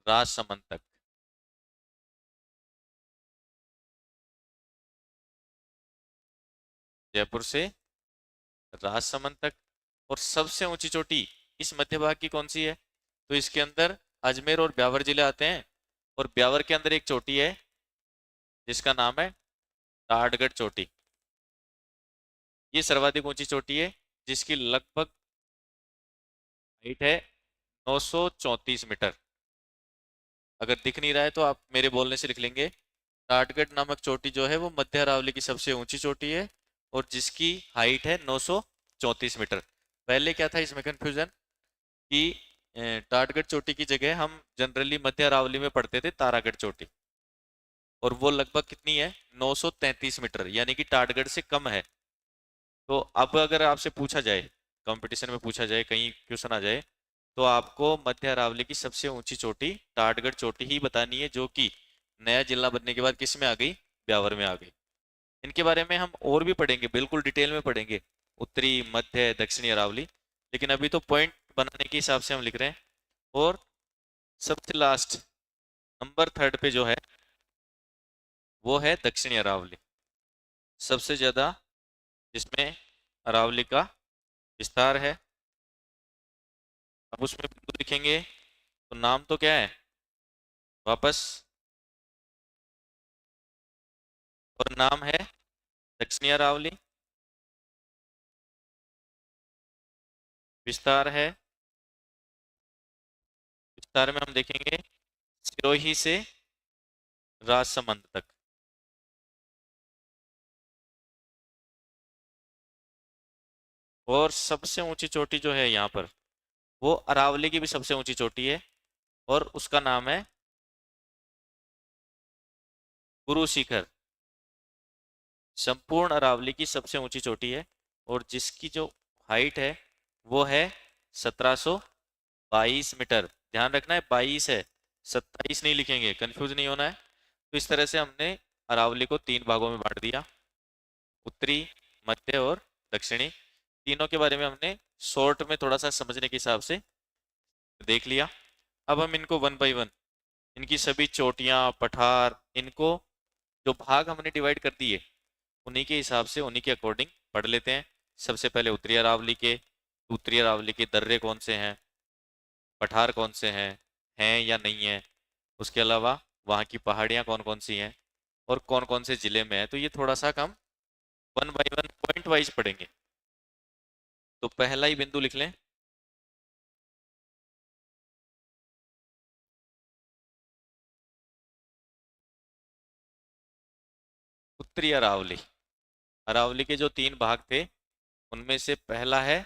राजसमंद तक। जयपुर से राजसमंद तक। और सबसे ऊंची चोटी इस मध्य भाग की कौन सी है? तो इसके अंदर अजमेर और ब्यावर जिले आते हैं, और ब्यावर के अंदर एक चोटी है जिसका नाम है टाटगढ़ चोटी। ये सर्वाधिक ऊंची चोटी है जिसकी लगभग हाइट है 934 मीटर। अगर दिख नहीं रहा है तो आप मेरे बोलने से लिख लेंगे। टाटगढ़ नामक चोटी जो है वो मध्य अरावली की सबसे ऊंची चोटी है और जिसकी हाइट है 934 मीटर। पहले क्या था इसमें कंफ्यूजन कि टाटगढ़ चोटी की जगह हम जनरली मध्य अरावली में पढ़ते थे तारागढ़ चोटी, और वो लगभग कितनी है 933 मीटर, यानी कि टाटगढ़ से कम है। तो अब अगर आपसे पूछा जाए, कंपटीशन में पूछा जाए, कहीं क्वेश्चन आ जाए, तो आपको मध्य अरावली की सबसे ऊंची चोटी टाटगढ़ चोटी ही बतानी है, जो कि नया जिला बनने के बाद किस में आ गई, ब्यावर में आ गई। इनके बारे में हम और भी पढ़ेंगे, बिल्कुल डिटेल में पढ़ेंगे, उत्तरी मध्य दक्षिणी अरावली, लेकिन अभी तो पॉइंट बनाने के हिसाब से हम लिख रहे हैं। और सबसे लास्ट नंबर थर्ड पे जो है वो है दक्षिणी अरावली, सबसे ज्यादा जिसमें अरावली का विस्तार है। अब उसमें बिंदु लिखेंगे तो नाम तो क्या है वापस, और नाम है दक्षिणी अरावली, विस्तार है, विस्तार में हम देखेंगे सिरोही से राजसमंद तक। और सबसे ऊंची चोटी जो है यहाँ पर वो अरावली की भी सबसे ऊंची चोटी है, और उसका नाम है गुरु शिखर। संपूर्ण अरावली की सबसे ऊंची चोटी है और जिसकी जो हाइट है वो है 1722 मीटर। ध्यान रखना है 22 है, 27 नहीं लिखेंगे, कंफ्यूज नहीं होना है। तो इस तरह से हमने अरावली को तीन भागों में बांट दिया, उत्तरी, मध्य और दक्षिणी। तीनों के बारे में हमने शॉर्ट में थोड़ा सा समझने के हिसाब से देख लिया। अब हम इनको वन बाय वन, इनकी सभी चोटियां, पठार, इनको जो भाग हमने डिवाइड कर दिए उन्हीं के हिसाब से, उन्हीं के अकॉर्डिंग पढ़ लेते हैं। सबसे पहले उत्तरी अरावली के, उत्तरी अरावली के दर्रे कौन से हैं, पठार कौन से हैं या नहीं है, उसके अलावा वहाँ की पहाड़ियाँ कौन कौन सी हैं और कौन कौन से जिले में है। तो ये थोड़ा सा हम one by one point wise पढ़ेंगे। तो पहला ही बिंदु लिख लें, उत्तरी अरावली। अरावली के जो तीन भाग थे उनमें से पहला है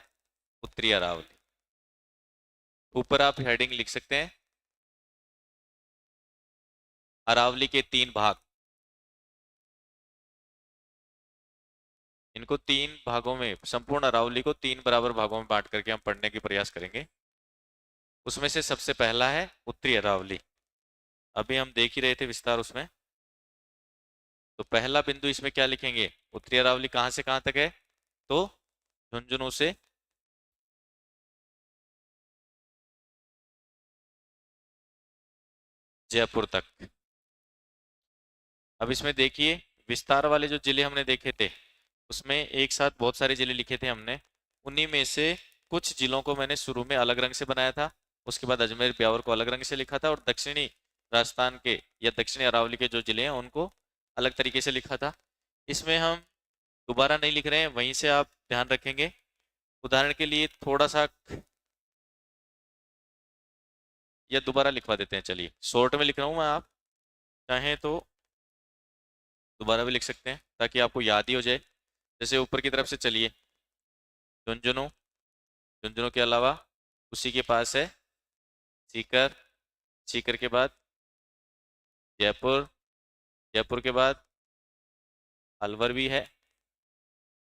उत्तरी अरावली। ऊपर आप हेडिंग लिख सकते हैं, अरावली के तीन भाग। इनको तीन भागों में, संपूर्ण अरावली को तीन बराबर भागों में बांट करके हम पढ़ने की प्रयास करेंगे। उसमें से सबसे पहला है उत्तरी अरावली। अभी हम देख ही रहे थे विस्तार उसमें। तो पहला बिंदु इसमें क्या लिखेंगे, उत्तरी अरावली कहां से कहां तक है, तो झुंझुनू से जयपुर तक। अब इसमें देखिए विस्तार वाले जो जिले हमने देखे थे उसमें एक साथ बहुत सारे जिले लिखे थे हमने, उन्हीं में से कुछ जिलों को मैंने शुरू में अलग रंग से बनाया था, उसके बाद अजमेर ब्यावर को अलग रंग से लिखा था, और दक्षिणी राजस्थान के या दक्षिणी अरावली के जो जिले हैं उनको अलग तरीके से लिखा था। इसमें हम दोबारा नहीं लिख रहे हैं, वहीं से आप ध्यान रखेंगे। उदाहरण के लिए थोड़ा सा या दोबारा लिखवा देते हैं, चलिए शॉर्ट में लिख रहा हूँ मैं, आप चाहें तो दोबारा भी लिख सकते हैं ताकि आपको याद ही हो जाए। जैसे ऊपर की तरफ से चलिए, झुंझुनू, झुंझुनू के अलावा उसी के पास है सीकर, सीकर के बाद जयपुर, जयपुर के बाद अलवर भी है,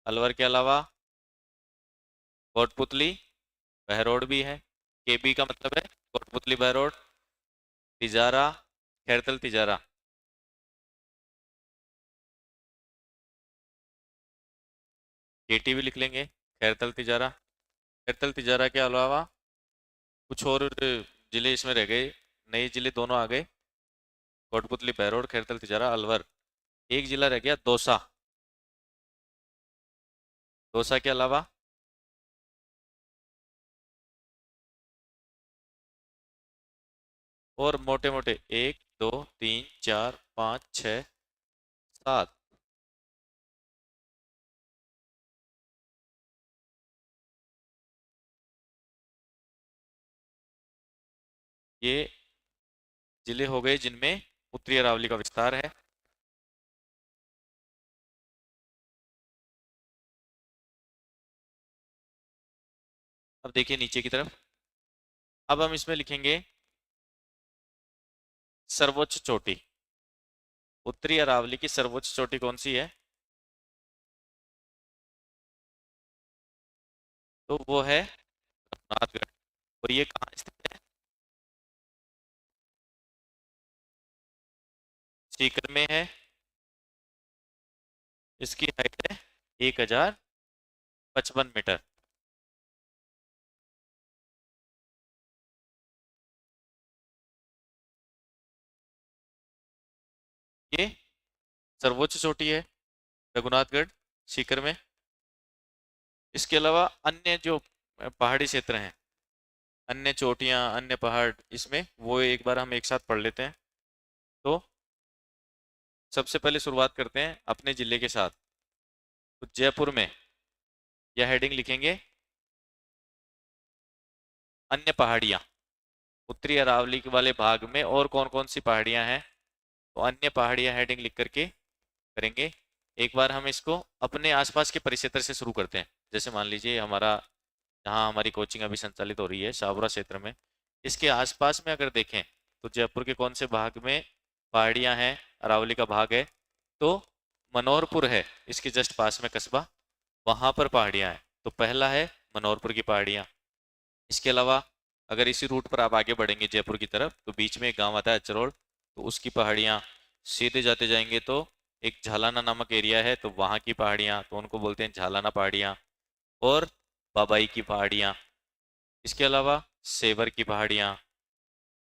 अलवर के अलावा कोटपुतली, बहरोड भी है। केबी का मतलब है कोटपुतली बहरोड, तिजारा, खैरतल तिजारा, केटी भी लिख लेंगे, खैरतल तिजारा। खैरतल तिजारा के अलावा कुछ और जिले इसमें रह गए, नए जिले दोनों आ गए, कोटपुतली बहरोड, खैरतल तिजारा, अलवर। एक जिला रह गया दौसा, दौसा के अलावा और मोटे मोटे 1 2 3 4 5 6 7, ये जिले हो गए जिनमें उत्तरी अरावली का विस्तार है। अब देखिए नीचे की तरफ, अब हम इसमें लिखेंगे सर्वोच्च चोटी। उत्तरी अरावली की सर्वोच्च चोटी कौन सी है? तो वो है रघुनाथगढ़। और ये कहाँ स्थित है? सीकर में है। इसकी हाइट है 1055 मीटर। ये सर्वोच्च चोटी है रघुनाथगढ़, सीकर में। इसके अलावा अन्य जो पहाड़ी क्षेत्र हैं, अन्य चोटियां, अन्य पहाड़, इसमें वो एक बार हम एक साथ पढ़ लेते हैं। तो सबसे पहले शुरुआत करते हैं अपने जिले के साथ। तो जयपुर में यह हेडिंग लिखेंगे अन्य पहाड़ियां। उत्तरी अरावली के वाले भाग में और कौन कौन सी पहाड़ियां हैं, तो अन्य पहाड़ियां हेडिंग लिख करके करेंगे। एक बार हम इसको अपने आसपास के परिक्षेत्र से शुरू करते हैं। जैसे मान लीजिए हमारा, जहाँ हमारी कोचिंग अभी संचालित हो रही है शाहपुरा क्षेत्र में, इसके आसपास में अगर देखें तो जयपुर के कौन से भाग में पहाड़ियां हैं, अरावली का भाग है, तो मनोहरपुर है इसके जस्ट पास में कस्बा, वहां पर पहाड़ियां हैं। तो पहला है मनोहरपुर की पहाड़ियां। इसके अलावा अगर इसी रूट पर आप आगे बढ़ेंगे जयपुर की तरफ, तो बीच में एक गांव आता है अचरोल, तो उसकी पहाड़ियां। सीधे जाते जाएंगे तो एक झालाना नामक एरिया है, तो वहाँ की पहाड़ियां, तो उनको बोलते हैं झालाना पहाड़ियां। और बाबाई की पहाड़ियां। इसके अलावा सेवर की पहाड़ियां।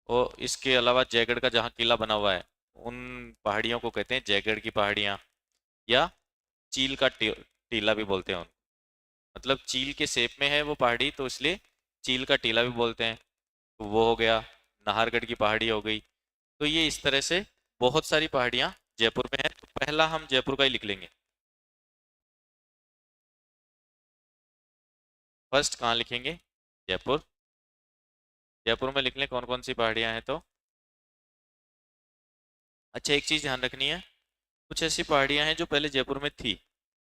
और इसके अलावा जयगढ़ का जहाँ किला बना हुआ है, उन पहाड़ियों को कहते हैं जयगढ़ की पहाड़ियां, या चील का टीला भी बोलते हैं। मतलब चील के शेप में है वो पहाड़ी, तो इसलिए चील का टीला भी बोलते हैं। तो वो हो गया, नाहरगढ़ की पहाड़ी हो गई। तो ये इस तरह से बहुत सारी पहाड़ियाँ जयपुर में है। तो पहला हम जयपुर का ही लिख लेंगे। फर्स्ट कहाँ लिखेंगे? जयपुर। जयपुर में लिख लें कौन कौन सी पहाड़ियाँ हैं तो। अच्छा, एक चीज़ ध्यान रखनी है, कुछ ऐसी पहाड़ियाँ हैं जो पहले जयपुर में थी,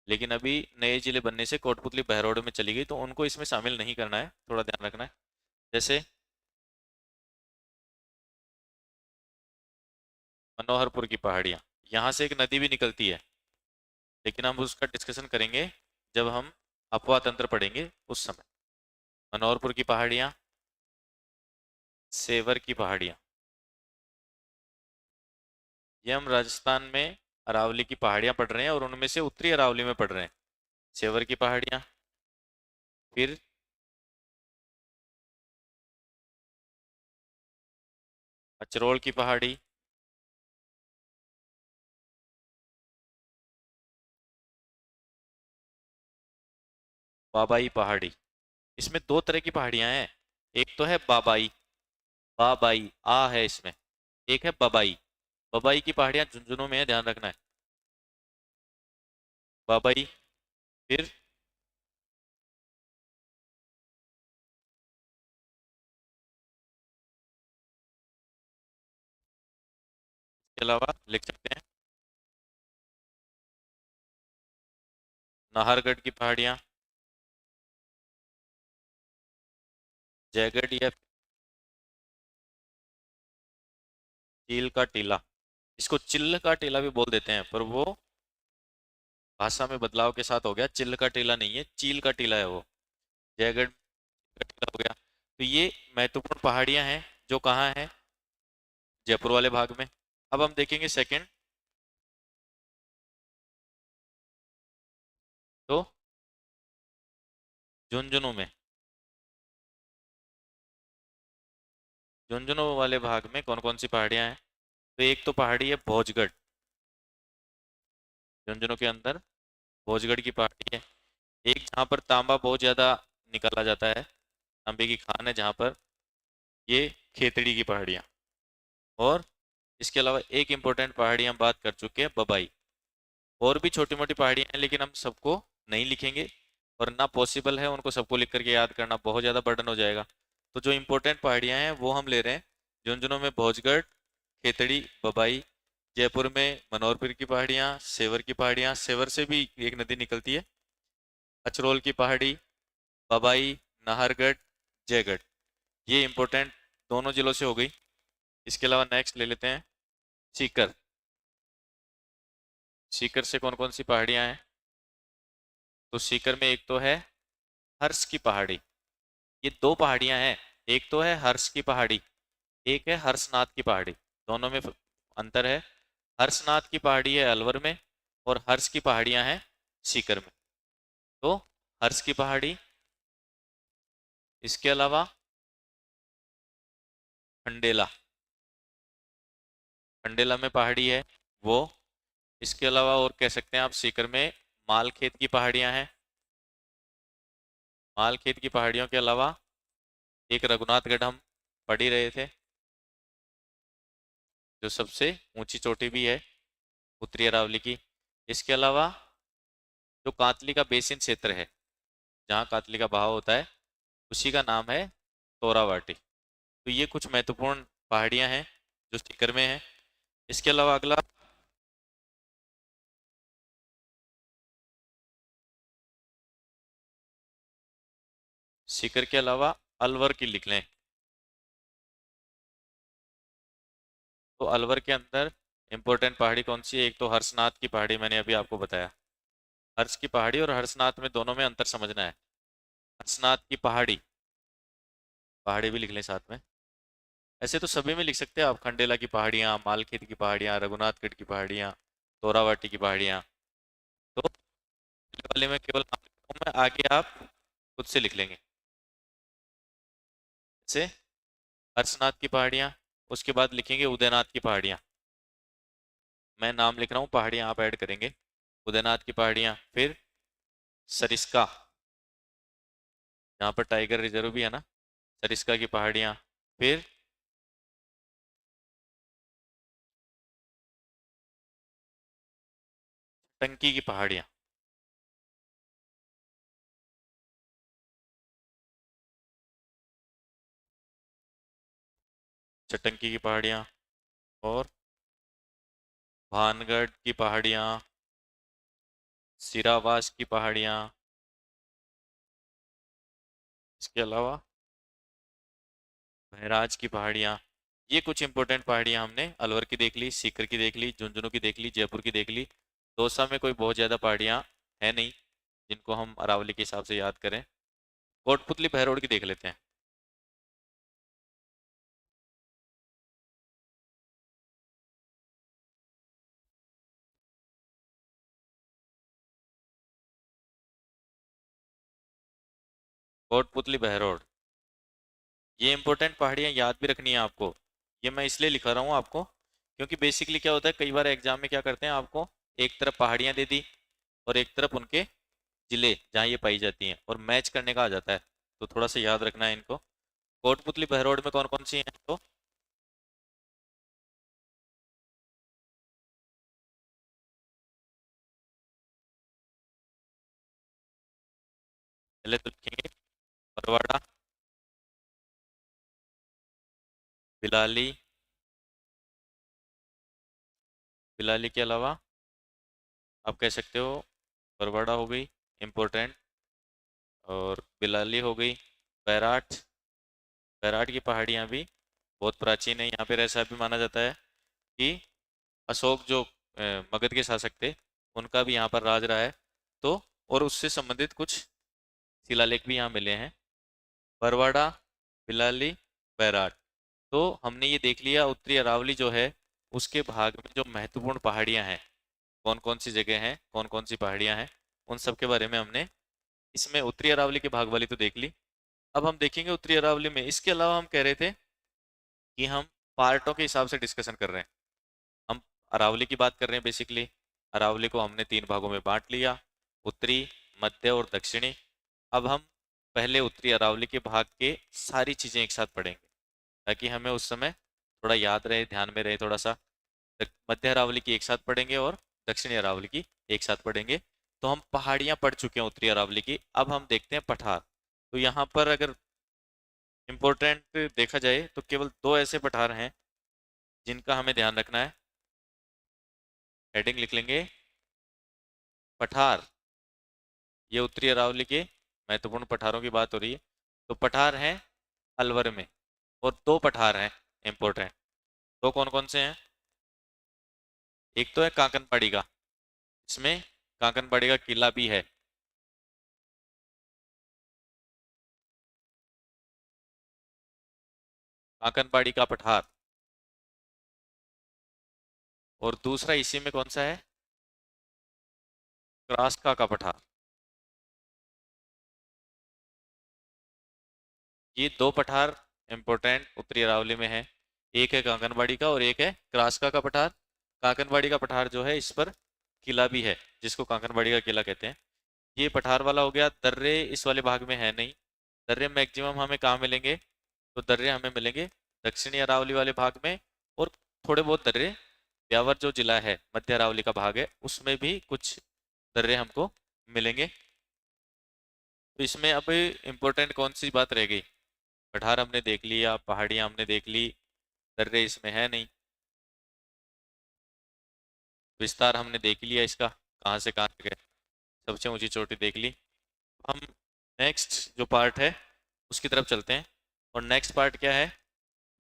लेकिन अभी नए जिले बनने से कोटपुतली बहरोड में चली गई, तो उनको इसमें शामिल नहीं करना है, थोड़ा ध्यान रखना है। जैसे मनोहरपुर की पहाड़ियाँ, यहाँ से एक नदी भी निकलती है, लेकिन हम उसका डिस्कशन करेंगे जब हम अपवाह तंत्र पढ़ेंगे उस समय। मनोहरपुर की पहाड़ियाँ, सेवर की पहाड़ियाँ, ये हम राजस्थान में अरावली की पहाड़ियाँ पढ़ रहे हैं, और उनमें से उत्तरी अरावली में पढ़ रहे हैं। सेवर की पहाड़ियाँ, फिर अचरोल की पहाड़ी, बाबाई पहाड़ी। इसमें दो तरह की पहाड़ियाँ हैं, एक तो है बाबाई, बाबाई आ है इसमें, एक है बबाई। बबाई की पहाड़ियाँ झुंझुनू में है, ध्यान रखना है। बाबाई, फिर इसके अलावा लिख सकते हैं नाहरगढ़ की पहाड़ियाँ, जयगढ़ या चील का टीला। इसको चिल्ल का टीला भी बोल देते हैं, पर वो भाषा में बदलाव के साथ हो गया, चिल्ल का टीला नहीं है, चील का टीला है वो। जयगढ़ का टीला हो गया। तो ये महत्वपूर्ण पहाड़ियां हैं जो कहाँ हैं? जयपुर वाले भाग में। अब हम देखेंगे सेकंड, तो झुंझुनू में, झुंझुनू वाले भाग में कौन कौन सी पहाड़ियां हैं? तो एक तो पहाड़ी है भोजगढ़, झुंझुनू के अंदर भोजगढ़ की पहाड़ी है। एक जहाँ पर तांबा बहुत ज्यादा निकाला जाता है, तांबे की खान है जहाँ पर, ये खेतड़ी की पहाड़ियाँ। और इसके अलावा एक इम्पोर्टेंट पहाड़ी हम बात कर चुके हैं, बबाई। और भी छोटी मोटी पहाड़ियाँ हैं, लेकिन हम सबको नहीं लिखेंगे और ना पॉसिबल है उनको सबको लिख करके याद करना, बहुत ज़्यादा बर्डन हो जाएगा। तो जो इम्पोर्टेंट पहाड़ियाँ हैं वो हम ले रहे हैं। झुंझुनू में भोजगढ़, खेतड़ी, बबाई। जयपुर में मनोरपीर की पहाड़ियाँ, सेवर की पहाड़ियाँ, सेवर से भी एक नदी निकलती है, अचरोल की पहाड़ी, बबाई, नाहरगढ़, जयगढ़। ये इम्पोर्टेंट दोनों जिलों से हो गई। इसके अलावा नेक्स्ट ले लेते हैं सीकर। सीकर से कौन कौन सी पहाड़ियाँ हैं? तो सीकर में एक तो है हर्ष की पहाड़ी। ये दो पहाड़ियाँ हैं, एक तो है हर्ष की पहाड़ी, एक है हर्षनाथ की पहाड़ी। दोनों में अंतर है। हर्षनाथ की पहाड़ी है अलवर में और हर्ष की पहाड़ियाँ हैं सीकर में। तो हर्ष की पहाड़ी, इसके अलावा खंडेला, खंडेला में पहाड़ी है वो। इसके अलावा और कह सकते हैं आप सीकर में मालखेत की पहाड़ियाँ हैं। मालखेत की पहाड़ियों के अलावा एक रघुनाथगढ़ हम पढ़ ही रहे थे, जो सबसे ऊंची चोटी भी है उत्तरी अरावली की। इसके अलावा जो कातली का बेसिन क्षेत्र है, जहाँ कातली का बहाव होता है, उसी का नाम है तोरावाटी। तो ये कुछ महत्वपूर्ण पहाड़ियाँ हैं जो सीकर में हैं। इसके अलावा अगला सीकर के अलावा अलवर की लिख लें। तो अलवर के अंदर इंपॉर्टेंट पहाड़ी कौन सी है? एक तो हर्षनाथ की पहाड़ी, मैंने अभी आपको बताया। हर्ष की पहाड़ी और हर्षनाथ में दोनों में अंतर समझना है। हर्षनाथ की पहाड़ी, पहाड़ी भी लिख लें साथ में। ऐसे तो सभी में लिख सकते हैं आप, खंडेला की पहाड़ियाँ, मालखेत की पहाड़ियाँ, रघुनाथगढ़ की पहाड़ियाँ, तोरावाटी की पहाड़ियाँ। तो पहले वाले में केवल नाम लिख रहा हूं मैं, आगे आप खुद से लिख लेंगे। जैसे हर्षनाथ की पहाड़ियाँ, उसके बाद लिखेंगे उदयनाथ की पहाड़ियाँ। मैं नाम लिख रहा हूँ, पहाड़ियाँ आप ऐड करेंगे। उदयनाथ की पहाड़ियाँ, फिर सरिस्का, यहाँ पर टाइगर रिजर्व भी है ना, सरिस्का की पहाड़ियाँ। फिर टंकी की पहाड़ियाँ, चटंकी की पहाड़ियाँ, और भानगढ़ की पहाड़ियाँ, सिरावास की पहाड़ियाँ। इसके अलावा महराज की पहाड़ियाँ। ये कुछ इंपॉर्टेंट पहाड़ियाँ हमने अलवर की देख ली, सीकर की देख ली, झुंझुनू की देख ली, जयपुर की देख ली। दौसा में कोई बहुत ज़्यादा पहाड़ियाँ है नहीं जिनको हम अरावली के हिसाब से याद करें। कोटपुतली बहरोड की देख लेते हैं। कोटपुतली बहरोड, ये इंपॉर्टेंट पहाड़ियाँ याद भी रखनी है आपको। ये मैं इसलिए लिखा रहा हूँ आपको, क्योंकि बेसिकली क्या होता है, कई बार एग्जाम में क्या करते हैं, आपको एक तरफ पहाड़ियाँ दे दी और एक तरफ उनके जिले जहाँ ये पाई जाती हैं, और मैच करने का आ जाता है। तो थोड़ा सा याद रखना है इनको। कोटपुतली बहरोड में कौन कौन सी हैं? तो पहले तो लिखेंगे बरवाड़ा, बिलाली, बिलाली के अलावा आप कह सकते हो बरवाड़ा हो गई इम्पोर्टेंट, और बिलाली हो गई, बैराठ। बैराठ की पहाड़ियाँ भी बहुत प्राचीन है। यहाँ पर ऐसा भी माना जाता है कि अशोक जो मगध के शासक थे, उनका भी यहाँ पर राज रहा है। तो और उससे संबंधित कुछ शिलालेख भी यहाँ मिले हैं। बरवाड़ा, बिलाली, बैराठ। तो हमने ये देख लिया उत्तरी अरावली जो है, उसके भाग में जो महत्वपूर्ण पहाड़ियाँ हैं, कौन कौन सी जगह हैं, कौन कौन सी पहाड़ियाँ हैं, उन सब के बारे में हमने इसमें उत्तरी अरावली के भाग वाली तो देख ली। अब हम देखेंगे उत्तरी अरावली में, इसके अलावा हम कह रहे थे कि हम पार्टों के हिसाब से डिस्कशन कर रहे हैं। हम अरावली की बात कर रहे हैं बेसिकली। अरावली को हमने 3 भागों में बांट लिया, उत्तरी, मध्य और दक्षिणी। अब हम पहले उत्तरी अरावली के भाग के सारी चीज़ें एक साथ पढ़ेंगे, ताकि हमें उस समय थोड़ा याद रहे, ध्यान में रहे थोड़ा सा। मध्य अरावली की एक साथ पढ़ेंगे और दक्षिणी अरावली की एक साथ पढ़ेंगे। तो हम पहाड़ियां पढ़ चुके हैं उत्तरी अरावली की, अब हम देखते हैं पठार। तो यहाँ पर अगर इम्पोर्टेंट देखा जाए तो केवल दो ऐसे पठार हैं जिनका हमें ध्यान रखना है। हेडिंग लिख लेंगे पठार, ये उत्तरी अरावली के महत्वपूर्ण पठारों की बात हो रही है। तो पठार हैं अलवर में, और दो पठार हैं इम्पोर्टेंट। दो कौन कौन से हैं? एक तो है कांकनपाड़ी का, इसमें कांकनपाड़ी का किला भी है। कांकनपाड़ी का पठार। और दूसरा इसी में कौन सा है? क्रास्का का पठार। ये दो पठार इम्पोर्टेंट उत्तरी अरावली में है। एक है कांकनबाड़ी का और एक है क्रास्का का पठार। कांकनबाड़ी का पठार जो है, इस पर किला भी है, जिसको कांकनबाड़ी का किला कहते हैं। ये पठार वाला हो गया। दर्रे इस वाले भाग में है नहीं। दर्रे मैक्सिमम हमें कहाँ मिलेंगे? तो दर्रे हमें मिलेंगे दक्षिणी अरावली वाले भाग में, और थोड़े बहुत दर्रे ब्यावर जो जिला है, मध्य अरावली का भाग है, उसमें भी कुछ दर्रे हमको मिलेंगे। तो इसमें अब इम्पोर्टेंट कौन सी बात रह गई? पठार हमने देख लिया, पहाड़ियाँ हमने देख ली, दर्रे इसमें है नहीं। विस्तार हमने देख लिया इसका, कहाँ से कहाँ तक है, सबसे ऊंची चोटी देख ली। हम नेक्स्ट जो पार्ट है उसकी तरफ चलते हैं। और नेक्स्ट पार्ट क्या है?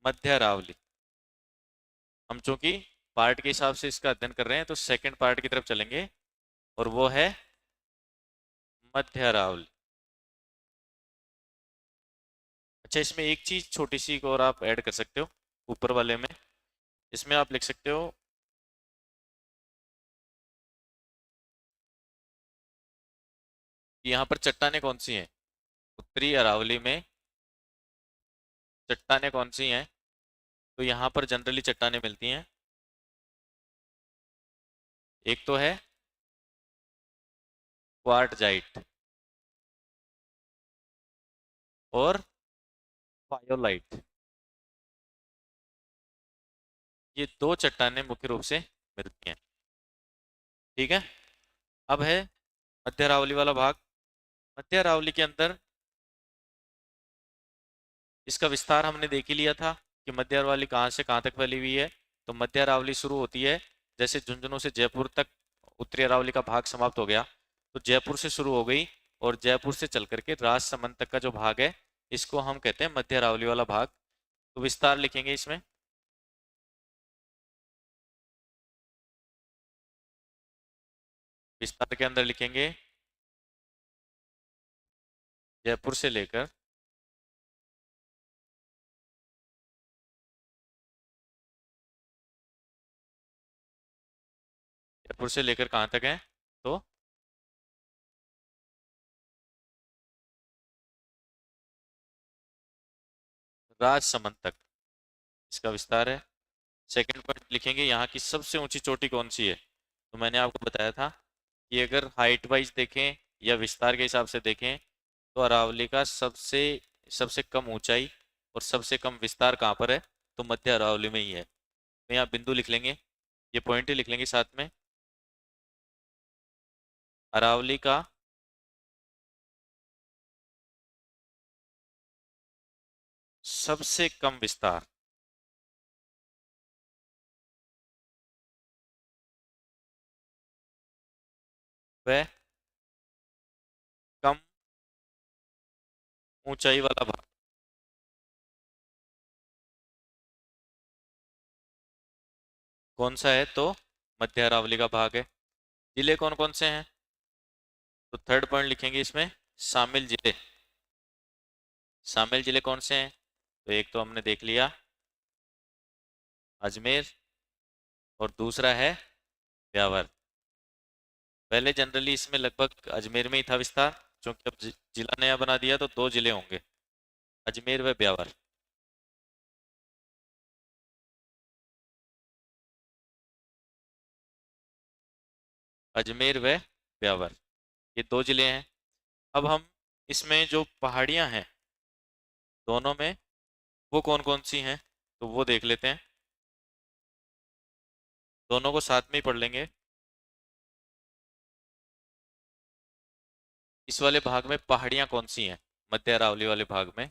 मध्य अरावली। हम चूंकि पार्ट के हिसाब से इसका अध्ययन कर रहे हैं, तो सेकंड पार्ट की तरफ चलेंगे, और वो है मध्य अरावली। अच्छा, इसमें एक चीज छोटी सी और आप ऐड कर सकते हो ऊपर वाले में। इसमें आप लिख सकते हो कि यहाँ पर चट्टानें कौन सी हैं उत्तरी अरावली में। चट्टानें कौन सी हैं? तो यहाँ पर जनरली चट्टानें मिलती हैं। एक तो है क्वार्टजाइट और फायोलाइट। ये दो चट्टानें मुख्य रूप से मिलती हैं। ठीक है। अब है मध्य अरावली वाला भाग। मध्य अरावली के अंदर इसका विस्तार हमने देख ही लिया था कि मध्य अरावली कहाँ से कहाँ तक फैली हुई है। तो मध्य अरावली शुरू होती है जैसे झुंझुनू से जयपुर तक, उत्तरी अरावली का भाग समाप्त हो गया तो जयपुर से शुरू हो गई, और जयपुर से चल करके राजसमंद तक का जो भाग है, इसको हम कहते हैं मध्य अरावली वाला भाग। तो विस्तार लिखेंगे इसमें। विस्तार के अंदर लिखेंगे जयपुर से लेकर जयपुर से लेकर कहाँ तक है? तो राजसमंद तक इसका विस्तार है। सेकंड पॉइंट लिखेंगे यहाँ की सबसे ऊंची चोटी कौन सी है। तो मैंने आपको बताया था कि अगर हाइट वाइज देखें या विस्तार के हिसाब से देखें, तो अरावली का सबसे सबसे कम ऊंचाई और सबसे कम विस्तार कहाँ पर है? तो मध्य अरावली में ही है। तो यहाँ बिंदु लिख लेंगे, ये पॉइंट ही लिख लेंगे साथ में। अरावली का सबसे कम विस्तार वह कम ऊंचाई वाला भाग कौन सा है? तो मध्य अरावली का भाग है। जिले कौन कौन से हैं? तो थर्ड पॉइंट लिखेंगे इसमें शामिल जिले। शामिल जिले कौन से हैं? तो एक तो हमने देख लिया अजमेर, और दूसरा है ब्यावर। पहले जनरली इसमें लगभग अजमेर में ही था विस्तार, क्योंकि अब जिला नया बना दिया तो दो जिले होंगे, अजमेर व ब्यावर। अजमेर व ब्यावर, ये दो जिले हैं। अब हम इसमें जो पहाड़ियां हैं दोनों में, वो कौन कौन सी हैं तो वो देख लेते हैं। दोनों को साथ में ही पढ़ लेंगे। इस वाले भाग में पहाड़ियां कौन सी हैं, मध्य अरावली वाले भाग में?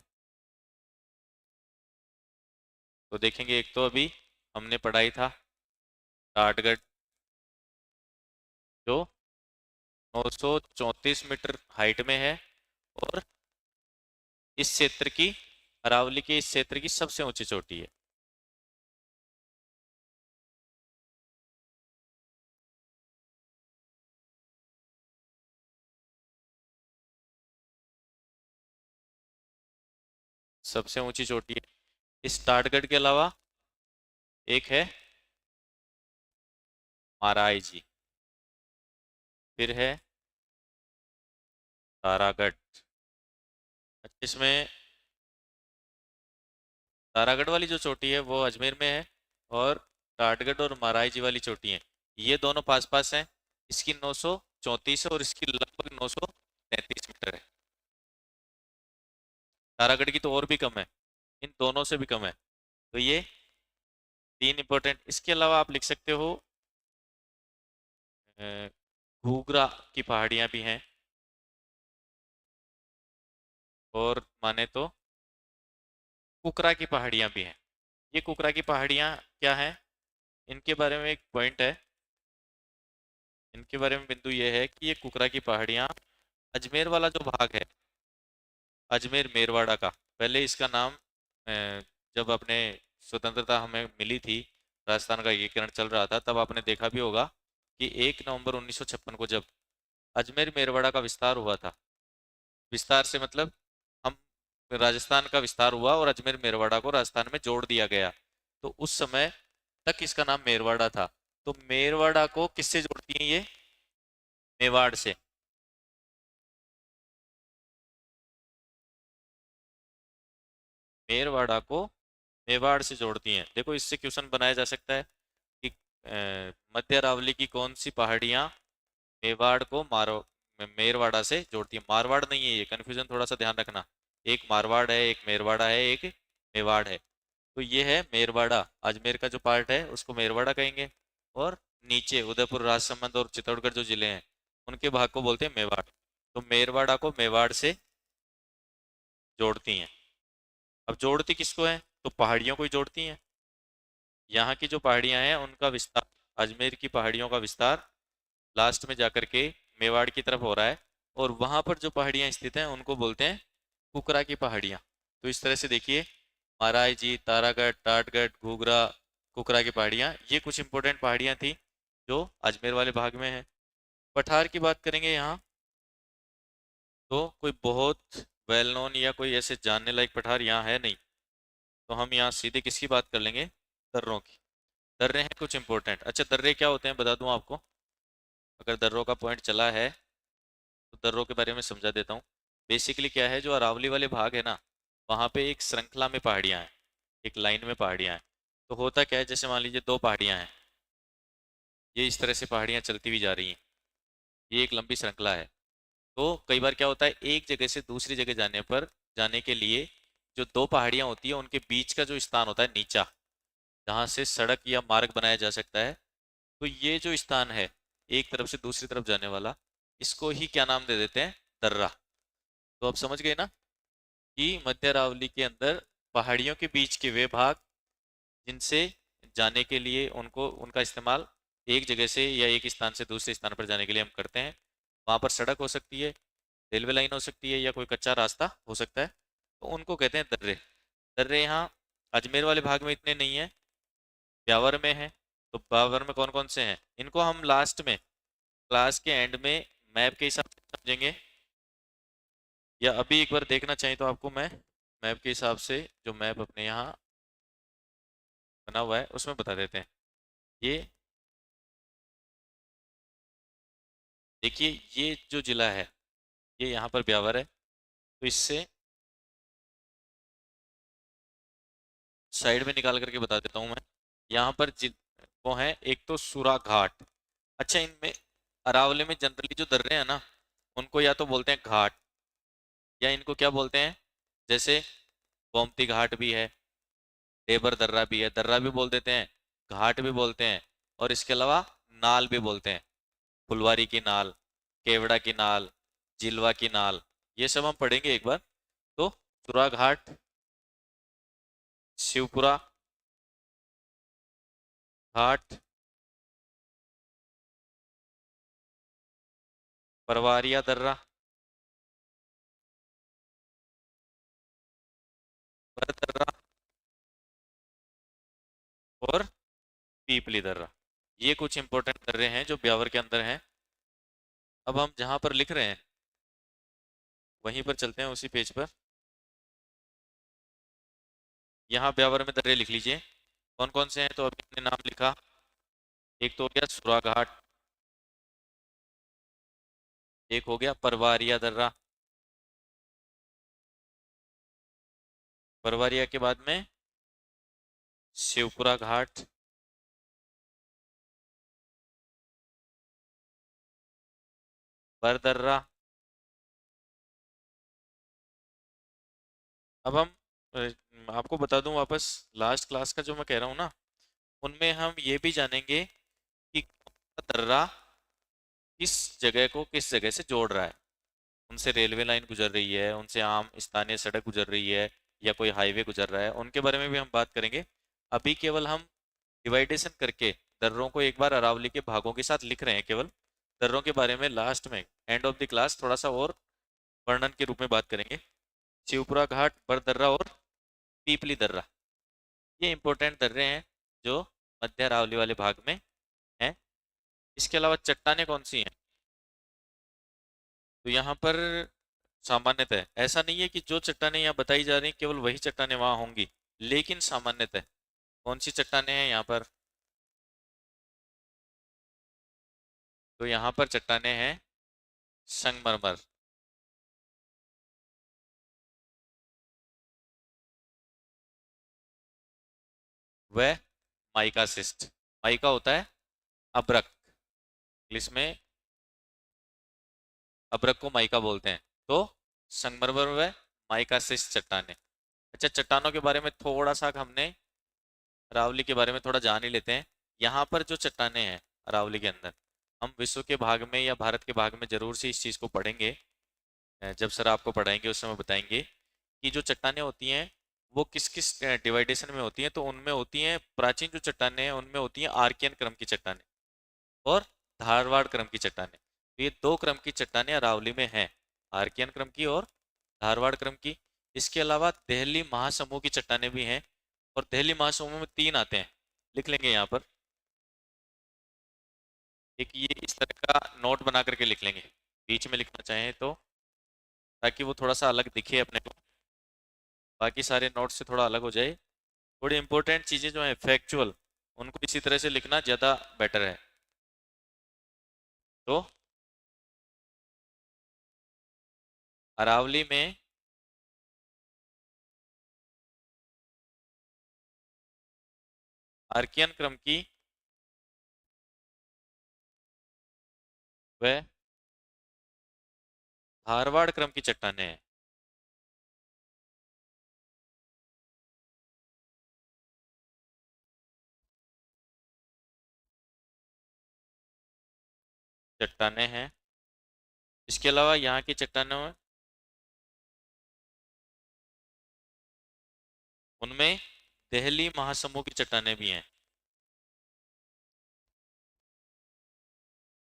तो देखेंगे, एक तो अभी हमने पढ़ाई था टाटगढ़, जो 934 मीटर हाइट में है और इस क्षेत्र की, अरावली के इस क्षेत्र की सबसे ऊंची चोटी है। सबसे ऊंची चोटी है। इस टाटगढ़ के अलावा एक है माराई जी, फिर है तारागढ़। इसमें तारागढ़ वाली जो चोटी है वो अजमेर में है, और टाटगढ़ और माराई जी वाली चोटी है, ये दोनों पास पास हैं। इसकी 934 है और इसकी लगभग 933 मीटर है। तारागढ़ की तो और भी कम है, इन दोनों से भी कम है। तो ये तीन इंपॉर्टेंट। इसके अलावा आप लिख सकते हो घूघरा की पहाड़ियां भी हैं, और माने तो कुकरा की पहाड़ियां भी हैं। ये कुकरा की पहाड़ियां क्या हैं, इनके बारे में एक पॉइंट है, इनके बारे में बिंदु ये है कि ये कुकरा की पहाड़ियां अजमेर वाला जो भाग है, अजमेर मेरवाड़ा का, पहले इसका नाम जब अपने स्वतंत्रता हमें मिली थी, राजस्थान का एकीकरण चल रहा था, तब आपने देखा भी होगा कि 1 नवंबर 1956 को जब अजमेर मेरवाड़ा का विस्तार हुआ था, विस्तार से मतलब हम, राजस्थान का विस्तार हुआ और अजमेर मेरवाड़ा को राजस्थान में जोड़ दिया गया, तो उस समय तक इसका नाम मेरवाड़ा था। तो मेरवाड़ा को किससे जोड़ती है ये, मेवाड़ से। मेरवाड़ा को मेवाड़ से जोड़ती हैं। देखो, इससे क्वेश्चन बनाया जा सकता है कि मध्य अरावली की कौन सी पहाड़ियां मेवाड़ को मेरवाड़ा से जोड़ती है। मारवाड़ नहीं है ये, कंफ्यूजन थोड़ा सा ध्यान रखना, एक मारवाड़ है, एक मेरवाड़ा है, एक मेवाड़ है। तो ये है मेरवाड़ा, अजमेर का जो पार्ट है उसको मेरवाड़ा कहेंगे, और नीचे उदयपुर, राजसमंद और चित्तौड़गढ़ जो जिले हैं उनके भाग को बोलते हैं मेवाड़। तो मेरवाड़ा को मेवाड़ से जोड़ती हैं। अब जोड़ती किसको है, तो पहाड़ियों को ही जोड़ती हैं। यहाँ की जो पहाड़ियां हैं उनका विस्तार, अजमेर की पहाड़ियों का विस्तार लास्ट में जाकर के मेवाड़ की तरफ हो रहा है, और वहां पर जो पहाड़ियां स्थित हैं उनको बोलते हैं कुकरा की पहाड़ियां। तो इस तरह से देखिए, महाराज जी, तारागढ़, टाटगढ़, घूघरा, कुकरा की पहाड़ियां, ये कुछ इंपॉर्टेंट पहाड़ियां थी जो अजमेर वाले भाग में है। पठार की बात करेंगे यहाँ, तो कोई बहुत वेल नोन या कोई ऐसे जानने लायक पठार यहाँ है नहीं, तो हम यहाँ सीधे किसकी बात कर लेंगे, दर्रों की। दर्रे हैं कुछ इंपॉर्टेंट। अच्छा, दर्रे क्या होते हैं बता दूं आपको, अगर दर्रों का पॉइंट चला है तो दर्रों के बारे में समझा देता हूँ। बेसिकली क्या है, जो अरावली वाले भाग है ना, वहाँ पे एक श्रृंखला में पहाड़ियाँ हैं, एक लाइन में पहाड़ियाँ हैं। तो होता क्या है, जैसे मान लीजिए दो पहाड़ियाँ हैं, ये इस तरह से पहाड़ियाँ चलती हुई जा रही हैं, ये एक लंबी श्रृंखला है। तो कई बार क्या होता है, एक जगह से दूसरी जगह जाने के लिए जो दो पहाड़ियाँ होती है उनके बीच का जो स्थान होता है नीचा, जहाँ से सड़क या मार्ग बनाया जा सकता है, तो ये जो स्थान है एक तरफ से दूसरी तरफ जाने वाला, इसको ही क्या नाम दे देते हैं, दर्रा। तो आप समझ गए ना कि मध्य अरावली के अंदर पहाड़ियों के बीच के वे भाग जिनसे जाने के लिए उनको, उनका इस्तेमाल एक जगह से या एक स्थान से दूसरे स्थान पर जाने के लिए हम करते हैं। वहाँ पर सड़क हो सकती है, रेलवे लाइन हो सकती है, या कोई कच्चा रास्ता हो सकता है, तो उनको कहते हैं दर्रे। दर्रे यहाँ अजमेर वाले भाग में इतने नहीं है, ब्यावर में है। तो ब्यावर में कौन कौन से हैं, इनको हम लास्ट में, क्लास के एंड में मैप के हिसाब से समझेंगे, या अभी एक बार देखना चाहिए तो आपको मैं मैप के हिसाब से, जो मैप अपने यहाँ बना हुआ है उसमें बता देते हैं। ये देखिए, ये जो जिला है ये यहाँ पर ब्यावर है, तो इससे साइड में निकाल करके बता देता हूँ मैं। यहाँ पर वो है, एक तो सुरा घाट। अच्छा, इनमें अरावली में जनरली जो दर्रे हैं ना, उनको या तो बोलते हैं घाट, या इनको क्या बोलते हैं, जैसे गोमती घाट भी है, देबर दर्रा भी है, दर्रा भी बोल देते हैं, घाट भी बोलते हैं, और इसके अलावा नाल भी बोलते हैं, फुलवारी की नाल, केवड़ा की नाल, जिलवा की नाल, ये सब हम पढ़ेंगे एक बार। तो सुरा घाट, शिवपुरा घाट, परवारिया दर्रा, बर दर्रा और पीपली दर्रा, ये कुछ इंपॉर्टेंट दर्रे हैं जो ब्यावर के अंदर हैं। अब हम जहां पर लिख रहे हैं वहीं पर चलते हैं, उसी पेज पर। यहाँ ब्यावर में दर्रे लिख लीजिए, कौन कौन से हैं। तो अभी हमने नाम लिखा, एक तो हो गया सुरा घाट, एक हो गया परवारिया दर्रा, परवारिया के बाद में शिवपुरा घाट, बरदर्रा। अब हम आपको बता दूं वापस, लास्ट क्लास का जो मैं कह रहा हूँ ना, उनमें हम ये भी जानेंगे कि कौन सा दर्रा किस जगह को किस जगह से जोड़ रहा है। उनसे रेलवे लाइन गुजर रही है, उनसे आम स्थानीय सड़क गुजर रही है, या कोई हाईवे गुजर रहा है, उनके बारे में भी हम बात करेंगे। अभी केवल हम डिवाइडेशन करके दर्रों को एक बार अरावली के भागों के साथ लिख रहे हैं केवल। दर्रों के बारे में लास्ट में एंड ऑफ द क्लास थोड़ा सा और वर्णन के रूप में बात करेंगे। शिवपुरा घाट, बरदर्रा और पीपली दर्रा, ये इंपॉर्टेंट दर्रे हैं जो मध्य अरावली वाले भाग में हैं। इसके अलावा चट्टानें कौन सी हैं। तो यहाँ पर सामान्यतः ऐसा नहीं है कि जो चट्टानें यहाँ बताई जा रही हैं केवल वही चट्टानें वहाँ होंगी, लेकिन सामान्यतः कौन सी चट्टानें हैं यहाँ पर। तो यहाँ पर चट्टानें हैं संगमरमर, व माइका सिस्ट। माइका होता है अब्रक, इंग्लिश में अब्रक को माइका बोलते हैं। तो संगमरमर व माइका सिस्ट चट्टानें। अच्छा, चट्टानों के बारे में थोड़ा सा हमने अरावली के बारे में थोड़ा जान ही लेते हैं। यहाँ पर जो चट्टानें हैं अरावली के अंदर, हम विश्व के भाग में या भारत के भाग में जरूर से इस चीज़ को पढ़ेंगे। जब सर आपको पढ़ाएंगे उस समय बताएंगे कि जो चट्टानें होती हैं वो किस किस डिवाइडेशन में होती हैं। तो उनमें होती हैं, प्राचीन जो चट्टानें हैं उनमें होती हैं आर्कियन क्रम की चट्टानें और धारवाड़ क्रम की चट्टानें। तो ये दो क्रम की चट्टानें अरावली में हैं, आर्कियन क्रम की और धारवाड़ क्रम की। इसके अलावा दहली महासमूह की चट्टानें भी हैं, और दहली महासमूह में तीन आते हैं, लिख लेंगे यहाँ पर। एक ये इस तरह का नोट बना करके लिख लेंगे, बीच में लिखना चाहें तो, ताकि वो थोड़ा सा अलग दिखे अपने को, बाकी सारे नोट से थोड़ा अलग हो जाए। थोड़ी इंपॉर्टेंट चीज़ें जो हैं फैक्चुअल, उनको इसी तरह से लिखना ज़्यादा बेटर है। तो अरावली में आर्कियन क्रम की व धारवाड़ क्रम की चट्टानें हैं। चट्टानें हैं। इसके अलावा यहाँ की चट्टानों में, उनमें दहली महासमूह की चट्टानें भी हैं।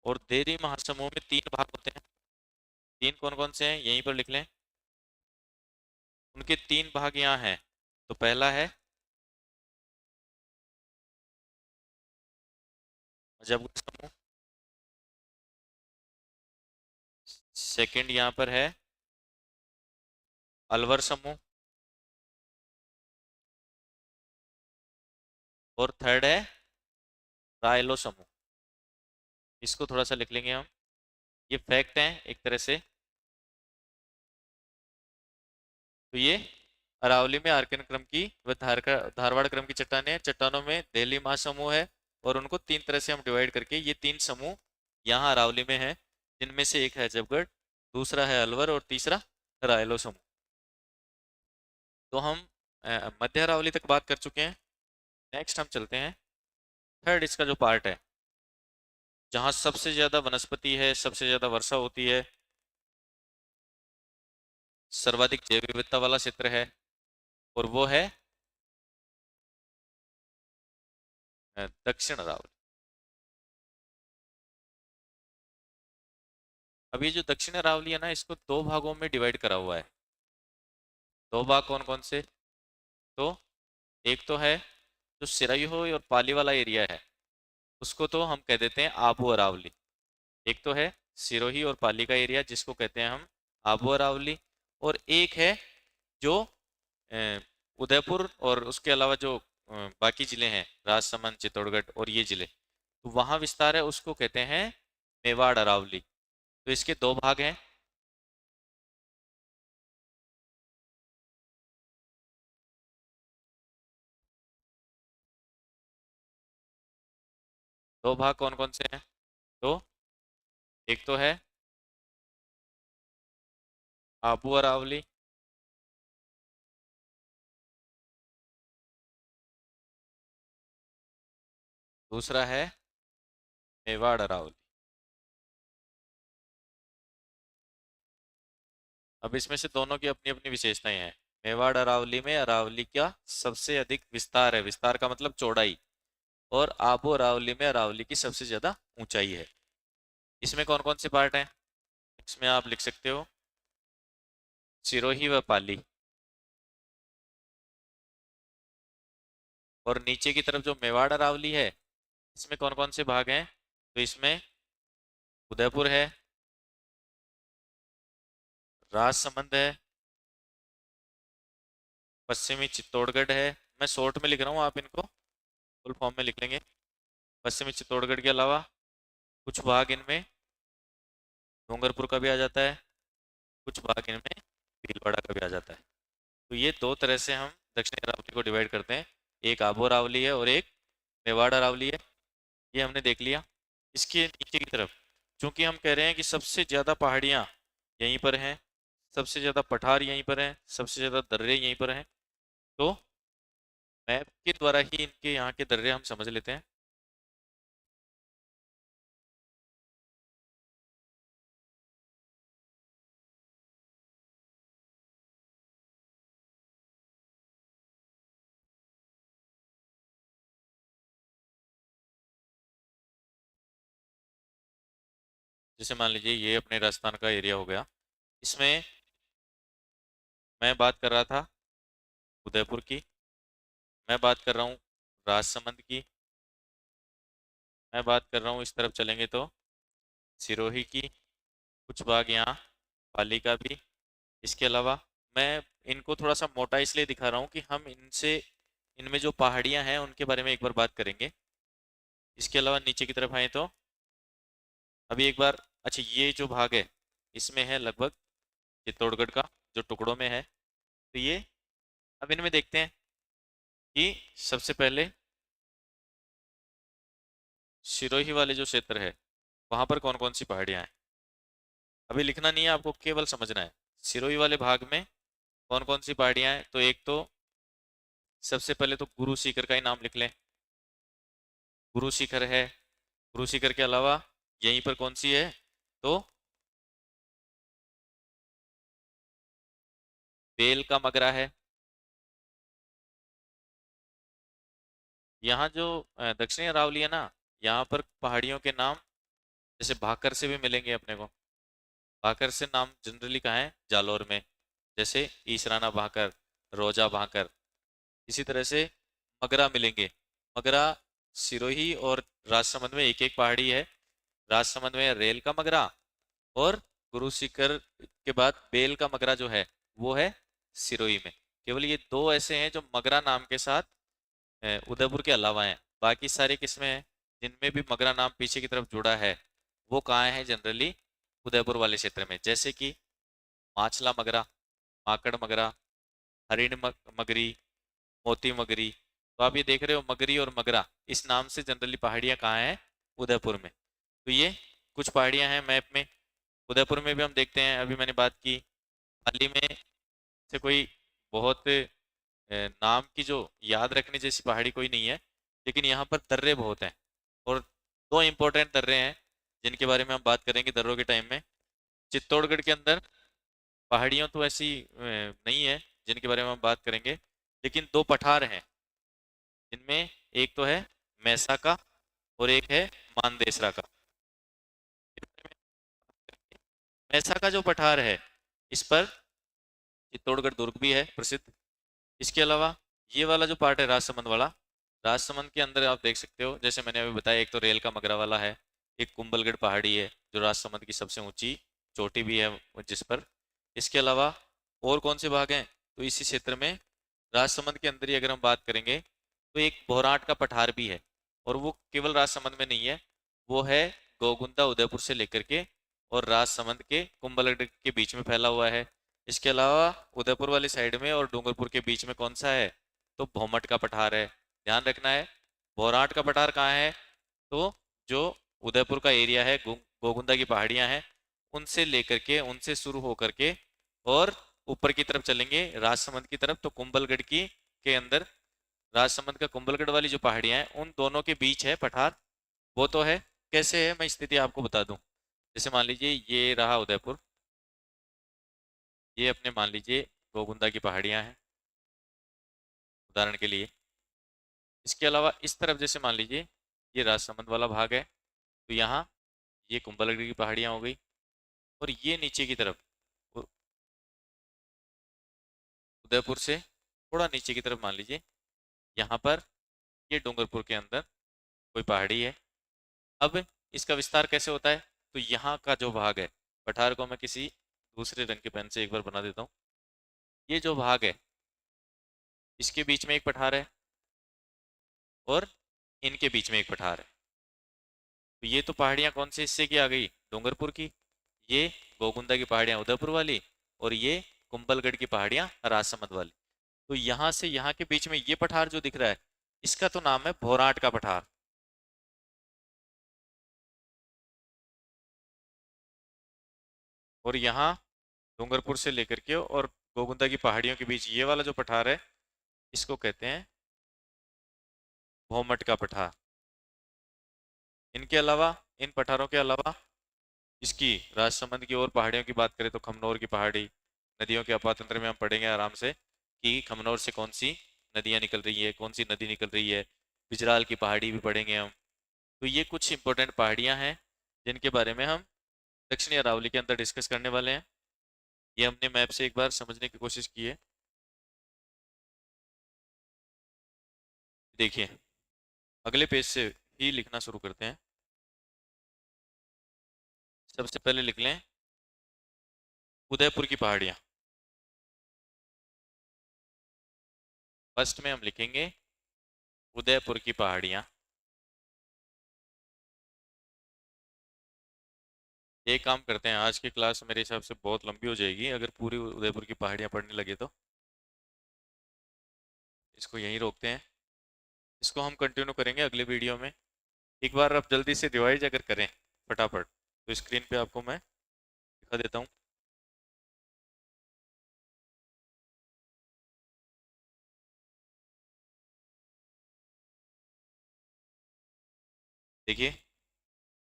और देहरी महासमूह में तीन भाग होते हैं। तीन कौन कौन से हैं यहीं पर लिख लें, उनके तीन भाग यहाँ हैं। तो पहला है अजबगढ़ समूह, सेकंड यहाँ पर है अलवर समूह, और थर्ड है रायलो समूह। इसको थोड़ा सा लिख लेंगे हम, ये फैक्ट हैं एक तरह से। तो ये अरावली में आर्कियन क्रम की व धारवाड़ क्रम की चट्टानें हैं। चट्टानों में देहली महासमूह है, और उनको तीन तरह से हम डिवाइड करके ये तीन समूह यहाँ अरावली में है, जिनमें से एक है अजबगढ़, दूसरा है अलवर और तीसरा रायलो समूह। तो हम मध्य अरावली तक बात कर चुके हैं। नेक्स्ट हम चलते हैं थर्ड इसका जो पार्ट है जहाँ सबसे ज्यादा वनस्पति है, सबसे ज्यादा वर्षा होती है, सर्वाधिक जैव विविधता वाला क्षेत्र है, और वो है दक्षिण अरावली। अब ये जो दक्षिण अरावली है ना, इसको दो भागों में डिवाइड करा हुआ है। दो भाग कौन कौन से? तो एक तो है जो सिराही और पाली वाला एरिया है, उसको तो हम कह देते हैं आबू अरावली। एक तो है सिरोही और पाली का एरिया जिसको कहते हैं हम आबू अरावली, और एक है जो अ, उदयपुर और उसके अलावा जो बाकी जिले हैं, राजसमंद, चित्तौड़गढ़ और ये जिले, तो वहाँ विस्तार है, उसको कहते हैं मेवाड़ अरावली। तो इसके दो भाग हैं। दो भाग कौन कौन से हैं? तो एक तो है आबू अरावली, दूसरा है मेवाड़ अरावली। अब इसमें से दोनों की अपनी अपनी विशेषताएं हैं। मेवाड़ अरावली में अरावली का सबसे अधिक विस्तार है, विस्तार का मतलब चौड़ाई, और आबू अरावली में अरावली की सबसे ज्यादा ऊंचाई है। इसमें कौन कौन से पार्ट हैं? इसमें आप लिख सकते हो सिरोही व पाली, और नीचे की तरफ जो मेवाड़ अरावली है, इसमें कौन कौन से भाग हैं? तो इसमें उदयपुर है, राजसमंद है, पश्चिमी चित्तौड़गढ़ है। मैं शॉर्ट में लिख रहा हूँ, आप इनको फुल फॉर्म में लिख लेंगे। पश्चिमी चित्तौड़गढ़ के अलावा कुछ भाग इनमें डूंगरपुर का भी आ जाता है, कुछ भाग इनमें भीलवाड़ा का भी आ जाता है। तो ये दो तरह से हम दक्षिणी अरावली को डिवाइड करते हैं, एक आबू अरावली है और एक मेवाड़ अरावली है। ये हमने देख लिया। इसके नीचे की तरफ चूंकि हम कह रहे हैं कि सबसे ज़्यादा पहाड़ियाँ यहीं पर हैं, सबसे ज़्यादा पठार यहीं पर हैं, सबसे ज़्यादा दर्रे यहीं पर हैं, तो मैप के द्वारा ही इनके यहाँ के दर्रे हम समझ लेते हैं। जैसे मान लीजिए ये अपने राजस्थान का एरिया हो गया। इसमें मैं बात कर रहा था उदयपुर की, मैं बात कर रहा हूँ राजसमंद की, मैं बात कर रहा हूँ इस तरफ चलेंगे तो सिरोही की, कुछ भाग यहाँ पाली का भी। इसके अलावा मैं इनको थोड़ा सा मोटा इसलिए दिखा रहा हूँ कि हम इनसे, इनमें जो पहाड़ियाँ हैं उनके बारे में एक बार बात करेंगे। इसके अलावा नीचे की तरफ आए तो अभी एक बार, अच्छा ये जो भाग है इसमें है लगभग चित्तौड़गढ़ का जो टुकड़ों में है। तो ये अब इनमें देखते हैं कि सबसे पहले सिरोही वाले जो क्षेत्र है वहाँ पर कौन कौन सी पहाड़ियाँ हैं। अभी लिखना नहीं है आपको, केवल समझना है। सिरोही वाले भाग में कौन कौन सी पहाड़ियाँ हैं? तो एक तो सबसे पहले तो गुरु शिखर का ही नाम लिख लें, गुरु शिखर है। गुरु शिखर के अलावा यहीं पर कौन सी है? तो बेल का मगरा है। यहाँ जो दक्षिणी अरावली है ना, यहाँ पर पहाड़ियों के नाम जैसे भाकर से भी मिलेंगे अपने को। भाकर से नाम जनरली कहाँ है? जालौर में, जैसे ईसराना भाकर, रोजा भाकर। इसी तरह से मगरा मिलेंगे। मगरा सिरोही और राजसमंद में एक एक पहाड़ी है। राजसमंद में रेल का मगरा, और गुरु शिखर के बाद बेल का मगरा जो है वो है सिरोही में। केवल ये दो ऐसे हैं जो मगरा नाम के साथ उदयपुर के अलावा हैं। बाकी सारी किस्में हैं जिनमें भी मगरा नाम पीछे की तरफ जुड़ा है, वो कहाँ है? जनरली उदयपुर वाले क्षेत्र में, जैसे कि माछला मगरा, माकड़ मगरा, हरिण मगरी, मोती मगरी। तो आप ये देख रहे हो मगरी और मगरा इस नाम से जनरली पहाड़ियाँ कहाँ हैं? उदयपुर में। तो ये कुछ पहाड़ियाँ हैं मैप में। उदयपुर में भी हम देखते हैं, अभी मैंने बात की। पाली में से कोई बहुत नाम की जो याद रखने जैसी पहाड़ी कोई नहीं है। लेकिन यहाँ पर दर्रे बहुत हैं। और दो इंपॉर्टेंट दर्रे हैं जिनके बारे में हम बात करेंगे दर्रों के टाइम में। चित्तौड़गढ़ के अंदर पहाड़ियाँ तो ऐसी नहीं है जिनके बारे में हम बात करेंगे, लेकिन दो पठार हैं जिनमें एक तो है मैसा का और एक है मानदेसरा का। मैसा का जो पठार है इस पर चित्तौड़गढ़ दुर्ग भी है प्रसिद्ध। इसके अलावा ये वाला जो पार्ट है राजसमंद वाला, राजसमंद के अंदर आप देख सकते हो जैसे मैंने अभी बताया, एक तो रेल का मगरा वाला है, एक कुंभलगढ़ पहाड़ी है जो राजसमंद की सबसे ऊंची चोटी भी है जिस पर। इसके अलावा और कौन से भाग हैं, तो इसी क्षेत्र में राजसमंद के अंदर ही अगर हम बात करेंगे तो एक भोराट का पठार भी है। और वो केवल राजसमंद में नहीं है, वो है गोगुंदा उदयपुर से लेकर के और राजसमंद के कुंभलगढ़ के बीच में फैला हुआ है। इसके अलावा उदयपुर वाली साइड में और डूंगरपुर के बीच में कौन सा है, तो भोमट का पठार है। ध्यान रखना है। भोराट का पठार कहाँ है, तो जो उदयपुर का एरिया है, गोगुंदा की पहाड़ियां हैं, उनसे लेकर के उनसे शुरू होकर के और ऊपर की तरफ चलेंगे राजसमंद की तरफ, तो कुंभलगढ़ की के अंदर राजसमंद का कुंभलगढ़ वाली जो पहाड़ियां हैं उन दोनों के बीच है पठार। वो तो है। कैसे है, मैं स्थिति आपको बता दूं। जैसे मान लीजिए ये रहा उदयपुर, ये अपने मान लीजिए गोगुंदा की पहाड़ियां हैं उदाहरण के लिए। इसके अलावा इस तरफ जैसे मान लीजिए ये राजसमंद वाला भाग है, तो यहाँ ये कुंभलगढ़ की पहाड़ियाँ हो गई। और ये नीचे की तरफ उदयपुर से थोड़ा नीचे की तरफ मान लीजिए यहाँ पर ये डूंगरपुर के अंदर कोई पहाड़ी है। अब इसका विस्तार कैसे होता है, तो यहाँ का जो भाग है, पठार को मैं किसी दूसरे रंग के पेन से एक बार बना देता हूँ। ये जो भाग है इसके बीच में एक पठार है और इनके बीच में एक पठार है। तो ये तो पहाड़ियाँ कौन से हिस्से की आ गई, डूंगरपुर की। ये गोगुंदा की पहाड़ियाँ उदयपुर वाली, और ये कुंभलगढ़ की पहाड़ियाँ राजसमंद वाली। तो यहाँ से यहाँ के बीच में ये पठार जो दिख रहा है, इसका तो नाम है भोराट का पठार। और यहाँ डूंगरपुर से लेकर के और गोगुंदा की पहाड़ियों के बीच ये वाला जो पठार है, इसको कहते हैं भोमट का पठार। इनके अलावा, इन पठारों के अलावा इसकी राजसमंद की और पहाड़ियों की बात करें तो खमनोर की पहाड़ी, नदियों के अपातंत्र में हम पढ़ेंगे आराम से कि खमनोर से कौन सी नदियाँ निकल रही है, कौन सी नदी निकल रही है। बिजराल की पहाड़ी भी पढ़ेंगे हम। तो ये कुछ इंपॉर्टेंट पहाड़ियाँ हैं जिनके बारे में हम दक्षिणी अरावली के अंदर डिस्कस करने वाले हैं। ये हमने मैप से एक बार समझने की कोशिश की है। देखिए अगले पेज से ही लिखना शुरू करते हैं। सबसे पहले लिख लें उदयपुर की पहाड़ियाँ। फर्स्ट में हम लिखेंगे उदयपुर की पहाड़ियाँ। एक काम करते हैं, आज की क्लास मेरे हिसाब से बहुत लंबी हो जाएगी अगर पूरी उदयपुर की पहाड़ियाँ पढ़ने लगे तो। इसको यहीं रोकते हैं, इसको हम कंटिन्यू करेंगे अगले वीडियो में। एक बार आप जल्दी से रिवाइज अगर करें फटाफट, तो स्क्रीन पे आपको मैं दिखा देता हूँ। देखिए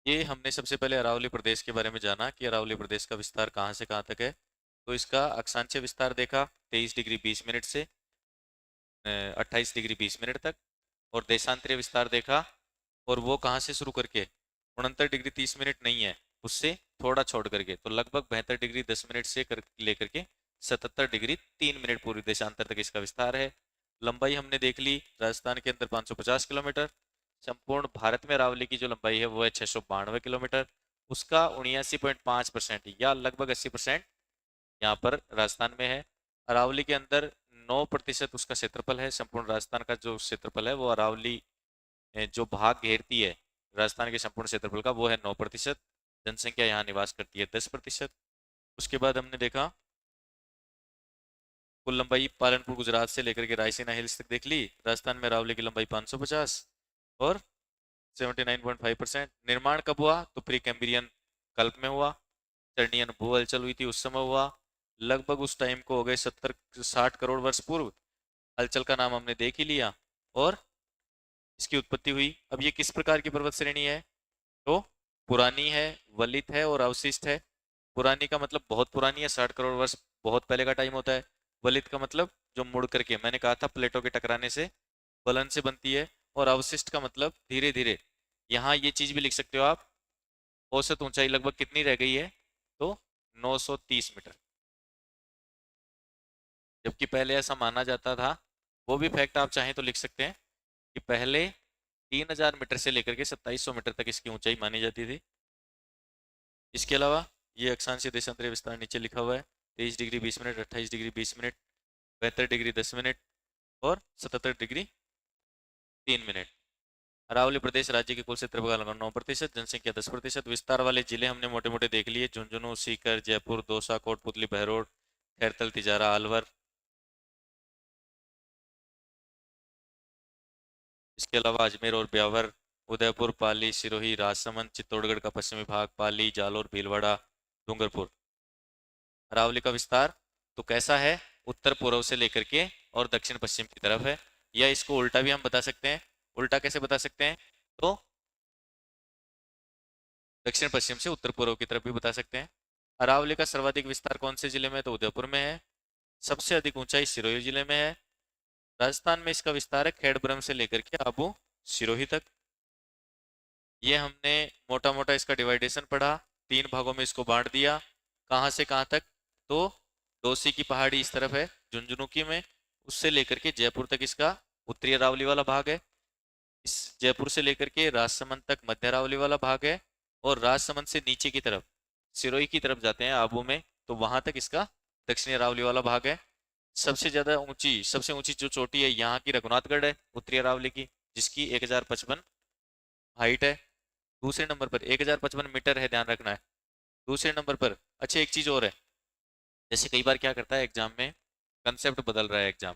ये हमने सबसे पहले अरावली प्रदेश के बारे में जाना कि अरावली प्रदेश का विस्तार कहाँ से कहाँ तक है। तो इसका अक्षांशीय विस्तार देखा 23 डिग्री 20 मिनट से 28 डिग्री 20 मिनट तक। और देशांतरीय विस्तार देखा, और वो कहाँ से शुरू करके 69 डिग्री 30 मिनट नहीं है, उससे थोड़ा छोड़ करके, तो लगभग 72 डिग्री 10 मिनट से लेकर के 77 डिग्री 3 मिनट पूर्वी देशांतर तक इसका विस्तार है। लंबाई हमने देख ली, राजस्थान के अंदर 550 किलोमीटर। संपूर्ण भारत में अरावली की जो लंबाई है वो है 692 किलोमीटर। उसका 79.5% या लगभग 80% यहाँ पर राजस्थान में है। अरावली के अंदर 9% उसका क्षेत्रफल है। संपूर्ण राजस्थान का जो क्षेत्रफल है वो अरावली जो भाग घेरती है राजस्थान के संपूर्ण क्षेत्रफल का, वो है 9%। जनसंख्या यहाँ निवास करती है 10%। उसके बाद हमने देखा कुल लंबाई पालनपुर गुजरात से लेकर के रायसीना हिल्स तक देख ली। राजस्थान में अरावली की लंबाई 550 और 79.5%। निर्माण कब हुआ, तो प्री कैम्ब्रियन कल्प में हुआ। टर्नियन भू हलचल हुई थी उस समय हुआ। लगभग उस टाइम को हो गए 70-60 करोड़ वर्ष पूर्व। हलचल का नाम हमने देख ही लिया। और इसकी उत्पत्ति हुई। अब ये किस प्रकार की पर्वत श्रेणी है? तो पुरानी है, वलित है और अवशिष्ट है। पुरानी का मतलब बहुत पुरानी है, 60 करोड़ वर्ष बहुत पहले का टाइम होता है। वलित का मतलब जो मुड़ करके, मैंने कहा था प्लेटों के टकराने से गलन से बनती है। और अवशिष्ट का मतलब धीरे धीरे। यहाँ ये चीज भी लिख सकते हो आप, औसत ऊंचाई लगभग कितनी रह गई है? तो 930 मीटर। जबकि पहले ऐसा माना जाता था, वो भी फैक्ट आप चाहें तो लिख सकते हैं, कि पहले 3000 मीटर से लेकर के 2700 मीटर तक इसकी ऊंचाई मानी जाती थी। इसके अलावा ये अक्षांशीय देशांतरीय विस्तार नीचे लिखा हुआ है, 23 degree 20 minute, 28 degree 20 minute, 72 degree 10 minute और 77 डिग्री 3 मिनट। अरावली प्रदेश राज्य के कुल क्षेत्रफल का 9%, जनसंख्या 10%। विस्तार वाले जिले हमने मोटे मोटे देख लिए, झुंझुनू, सीकर, जयपुर, दौसा, कोटपुतली, बहरोड, खैरतल, तिजारा, अलवर। इसके अलावा अजमेर और ब्यावर, उदयपुर, पाली, सिरोही, राजसमंद, चित्तौड़गढ़ का पश्चिमी भाग, पाली, जालोर, भीलवाड़ा, डूंगरपुर। अरावली का विस्तार तो कैसा है? उत्तर पूर्व से लेकर के और दक्षिण पश्चिम की तरफ है। या इसको उल्टा भी हम बता सकते हैं। उल्टा कैसे बता सकते हैं? तो दक्षिण पश्चिम से उत्तर पूर्व की तरफ भी बता सकते हैं। अरावली का सर्वाधिक विस्तार कौन से जिले में है? तो उदयपुर में है। सबसे अधिक ऊंचाई सिरोही जिले में है। राजस्थान में इसका विस्तार है खेड़ब्रह्म से लेकर के आबू सिरोही तक। ये हमने मोटा मोटा इसका डिवाइडेशन पढ़ा, 3 भागों में इसको बांट दिया। कहाँ से कहाँ तक? तो दोसी की पहाड़ी इस तरफ है झुंझुनू की में, उससे लेकर के जयपुर तक इसका उत्तरी अरावली वाला भाग है। इस जयपुर से लेकर के राजसमंद तक मध्य अरावली वाला भाग है। और राजसमंद से नीचे की तरफ सिरोही की तरफ जाते हैं आबू में, तो वहां तक इसका दक्षिणी अरावली वाला भाग है। सबसे ऊंची जो चोटी है यहाँ की रघुनाथगढ़ है उत्तरी अरावली की, जिसकी 1055 हाइट है। दूसरे नंबर पर 1055 मीटर है, ध्यान रखना है दूसरे नंबर पर। अच्छा एक चीज और है, जैसे कई बार क्या करता है एग्जाम में, कंसेप्ट बदल रहा है एग्जाम,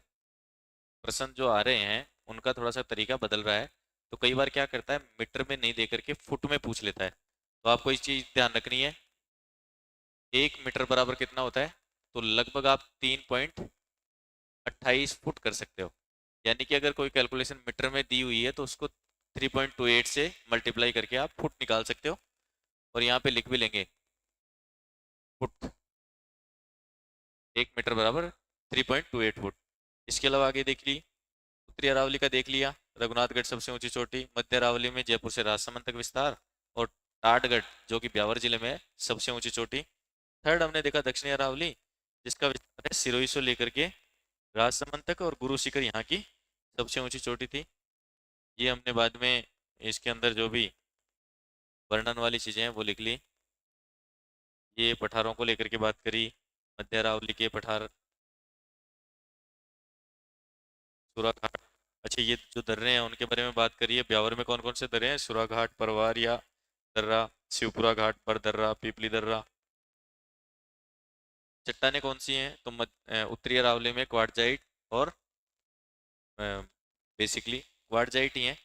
प्रश्न जो आ रहे हैं उनका थोड़ा सा तरीका बदल रहा है। तो कई बार क्या करता है, मीटर में नहीं दे करके फुट में पूछ लेता है। तो आपको इस चीज ध्यान रखनी है, 1 मीटर बराबर कितना होता है? तो लगभग आप 3.28 फुट कर सकते हो। यानी कि अगर कोई कैलकुलेशन मीटर में दी हुई है तो उसको 3.28 से मल्टीप्लाई करके आप फुट निकाल सकते हो। और यहाँ पे लिख भी लेंगे फुट, 1 मीटर बराबर 3.28 फुट। इसके अलावा आगे देख ली, उत्तरी अरावली का देख लिया, रघुनाथगढ़ सबसे ऊंची चोटी, मध्य अरावली में जयपुर से राजसमंद तक विस्तार, और टाटगढ़ जो कि ब्यावर जिले में है सबसे ऊंची चोटी। थर्ड हमने देखा दक्षिणी अरावली, जिसका विस्तार है सिरोही से लेकर के राजसमंद तक, और गुरु शिखर यहाँ की सबसे ऊंची चोटी थी। ये हमने बाद में इसके अंदर जो भी वर्णन वाली चीजें हैं वो लिख ली। ये पठारों को लेकर के बात करी, मध्य अरावली के पठार, सुराघाट। अच्छा ये जो दर्रे हैं उनके बारे में बात करिए, ब्यावर में कौन कौन से दर्रे हैं? सुराघाट, परवार या दर्रा, शिवपुरा घाट पर दर्रा, पीपली दर्रा। चट्टाने कौन सी हैं? तो उत्तरी अरावली में क्वार्टजाइट और बेसिकली क्वार्टजाइट ही है।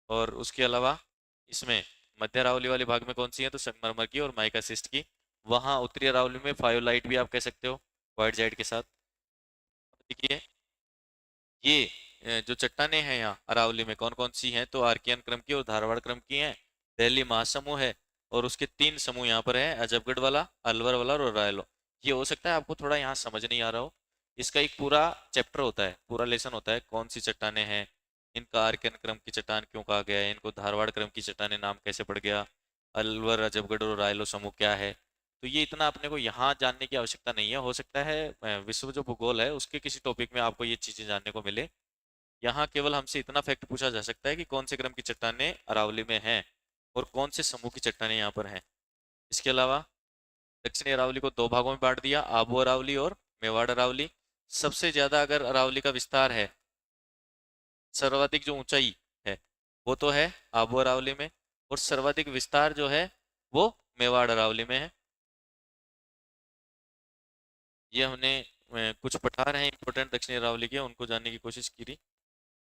और उसके अलावा इसमें मध्य अरावली वाले भाग में कौन सी है? तो संगमरमर की और माइका सिस्ट की। वहाँ उत्तरी अरावली में फायोलाइट भी आप कह सकते हो क्वार्टजाइट के साथ। देखिए ये जो चट्टाने हैं यहाँ अरावली में कौन कौन सी हैं? तो आर्कियन क्रम की और धारवाड़ क्रम की हैं। दिल्ली महासमूह है, और उसके 3 समूह यहाँ पर है, अजबगढ़ वाला, अलवर वाला और रायलो। ये हो सकता है आपको थोड़ा यहाँ समझ नहीं आ रहा हो, इसका एक पूरा चैप्टर होता है, पूरा लेसन होता है, कौन सी चट्टाने हैं, इनका आर्कियन क्रम की चट्टान क्यों कहा गया है, इनको धारवाड़ क्रम की चट्टाने नाम कैसे पड़ गया, अलवर, अजबगढ़ और रायलो समूह क्या है। तो ये इतना अपने को यहाँ जानने की आवश्यकता नहीं है। हो सकता है विश्व जो भूगोल है उसके किसी टॉपिक में आपको ये चीजें जानने को मिले। यहाँ केवल हमसे इतना फैक्ट पूछा जा सकता है कि कौन से क्रम की चट्टानें अरावली में हैं और कौन से समूह की चट्टानें यहाँ पर हैं। इसके अलावा दक्षिणी अरावली को 2 भागों में बांट दिया, आबू अरावली और मेवाड़ अरावली। सबसे ज्यादा अगर अरावली का विस्तार है, सर्वाधिक जो ऊंचाई है वो तो है आबू अरावली में, और सर्वाधिक विस्तार जो है वो मेवाड़ अरावली में है। ये हमने कुछ पठार हैं इंपॉर्टेंट दक्षिणी अरावली के, उनको जानने की कोशिश की थी।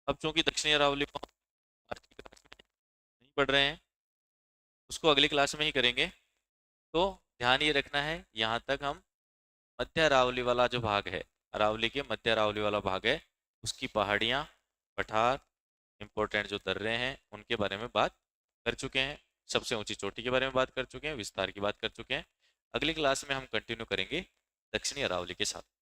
अब चूंकि दक्षिणी अरावली को आज की क्लास में नहीं पढ़ रहे हैं, उसको अगली क्लास में ही करेंगे। तो ध्यान ये रखना है, यहाँ तक हम मध्य अरावली वाला जो भाग है, अरावली के मध्य अरावली वाला भाग है, उसकी पहाड़ियाँ, पठार, इंपॉर्टेंट जो दर्रे हैं उनके बारे में बात कर चुके हैं, सबसे ऊंची चोटी के बारे में बात कर चुके हैं, विस्तार की बात कर चुके हैं। अगली क्लास में हम कंटिन्यू करेंगे दक्षिणी अरावली के साथ।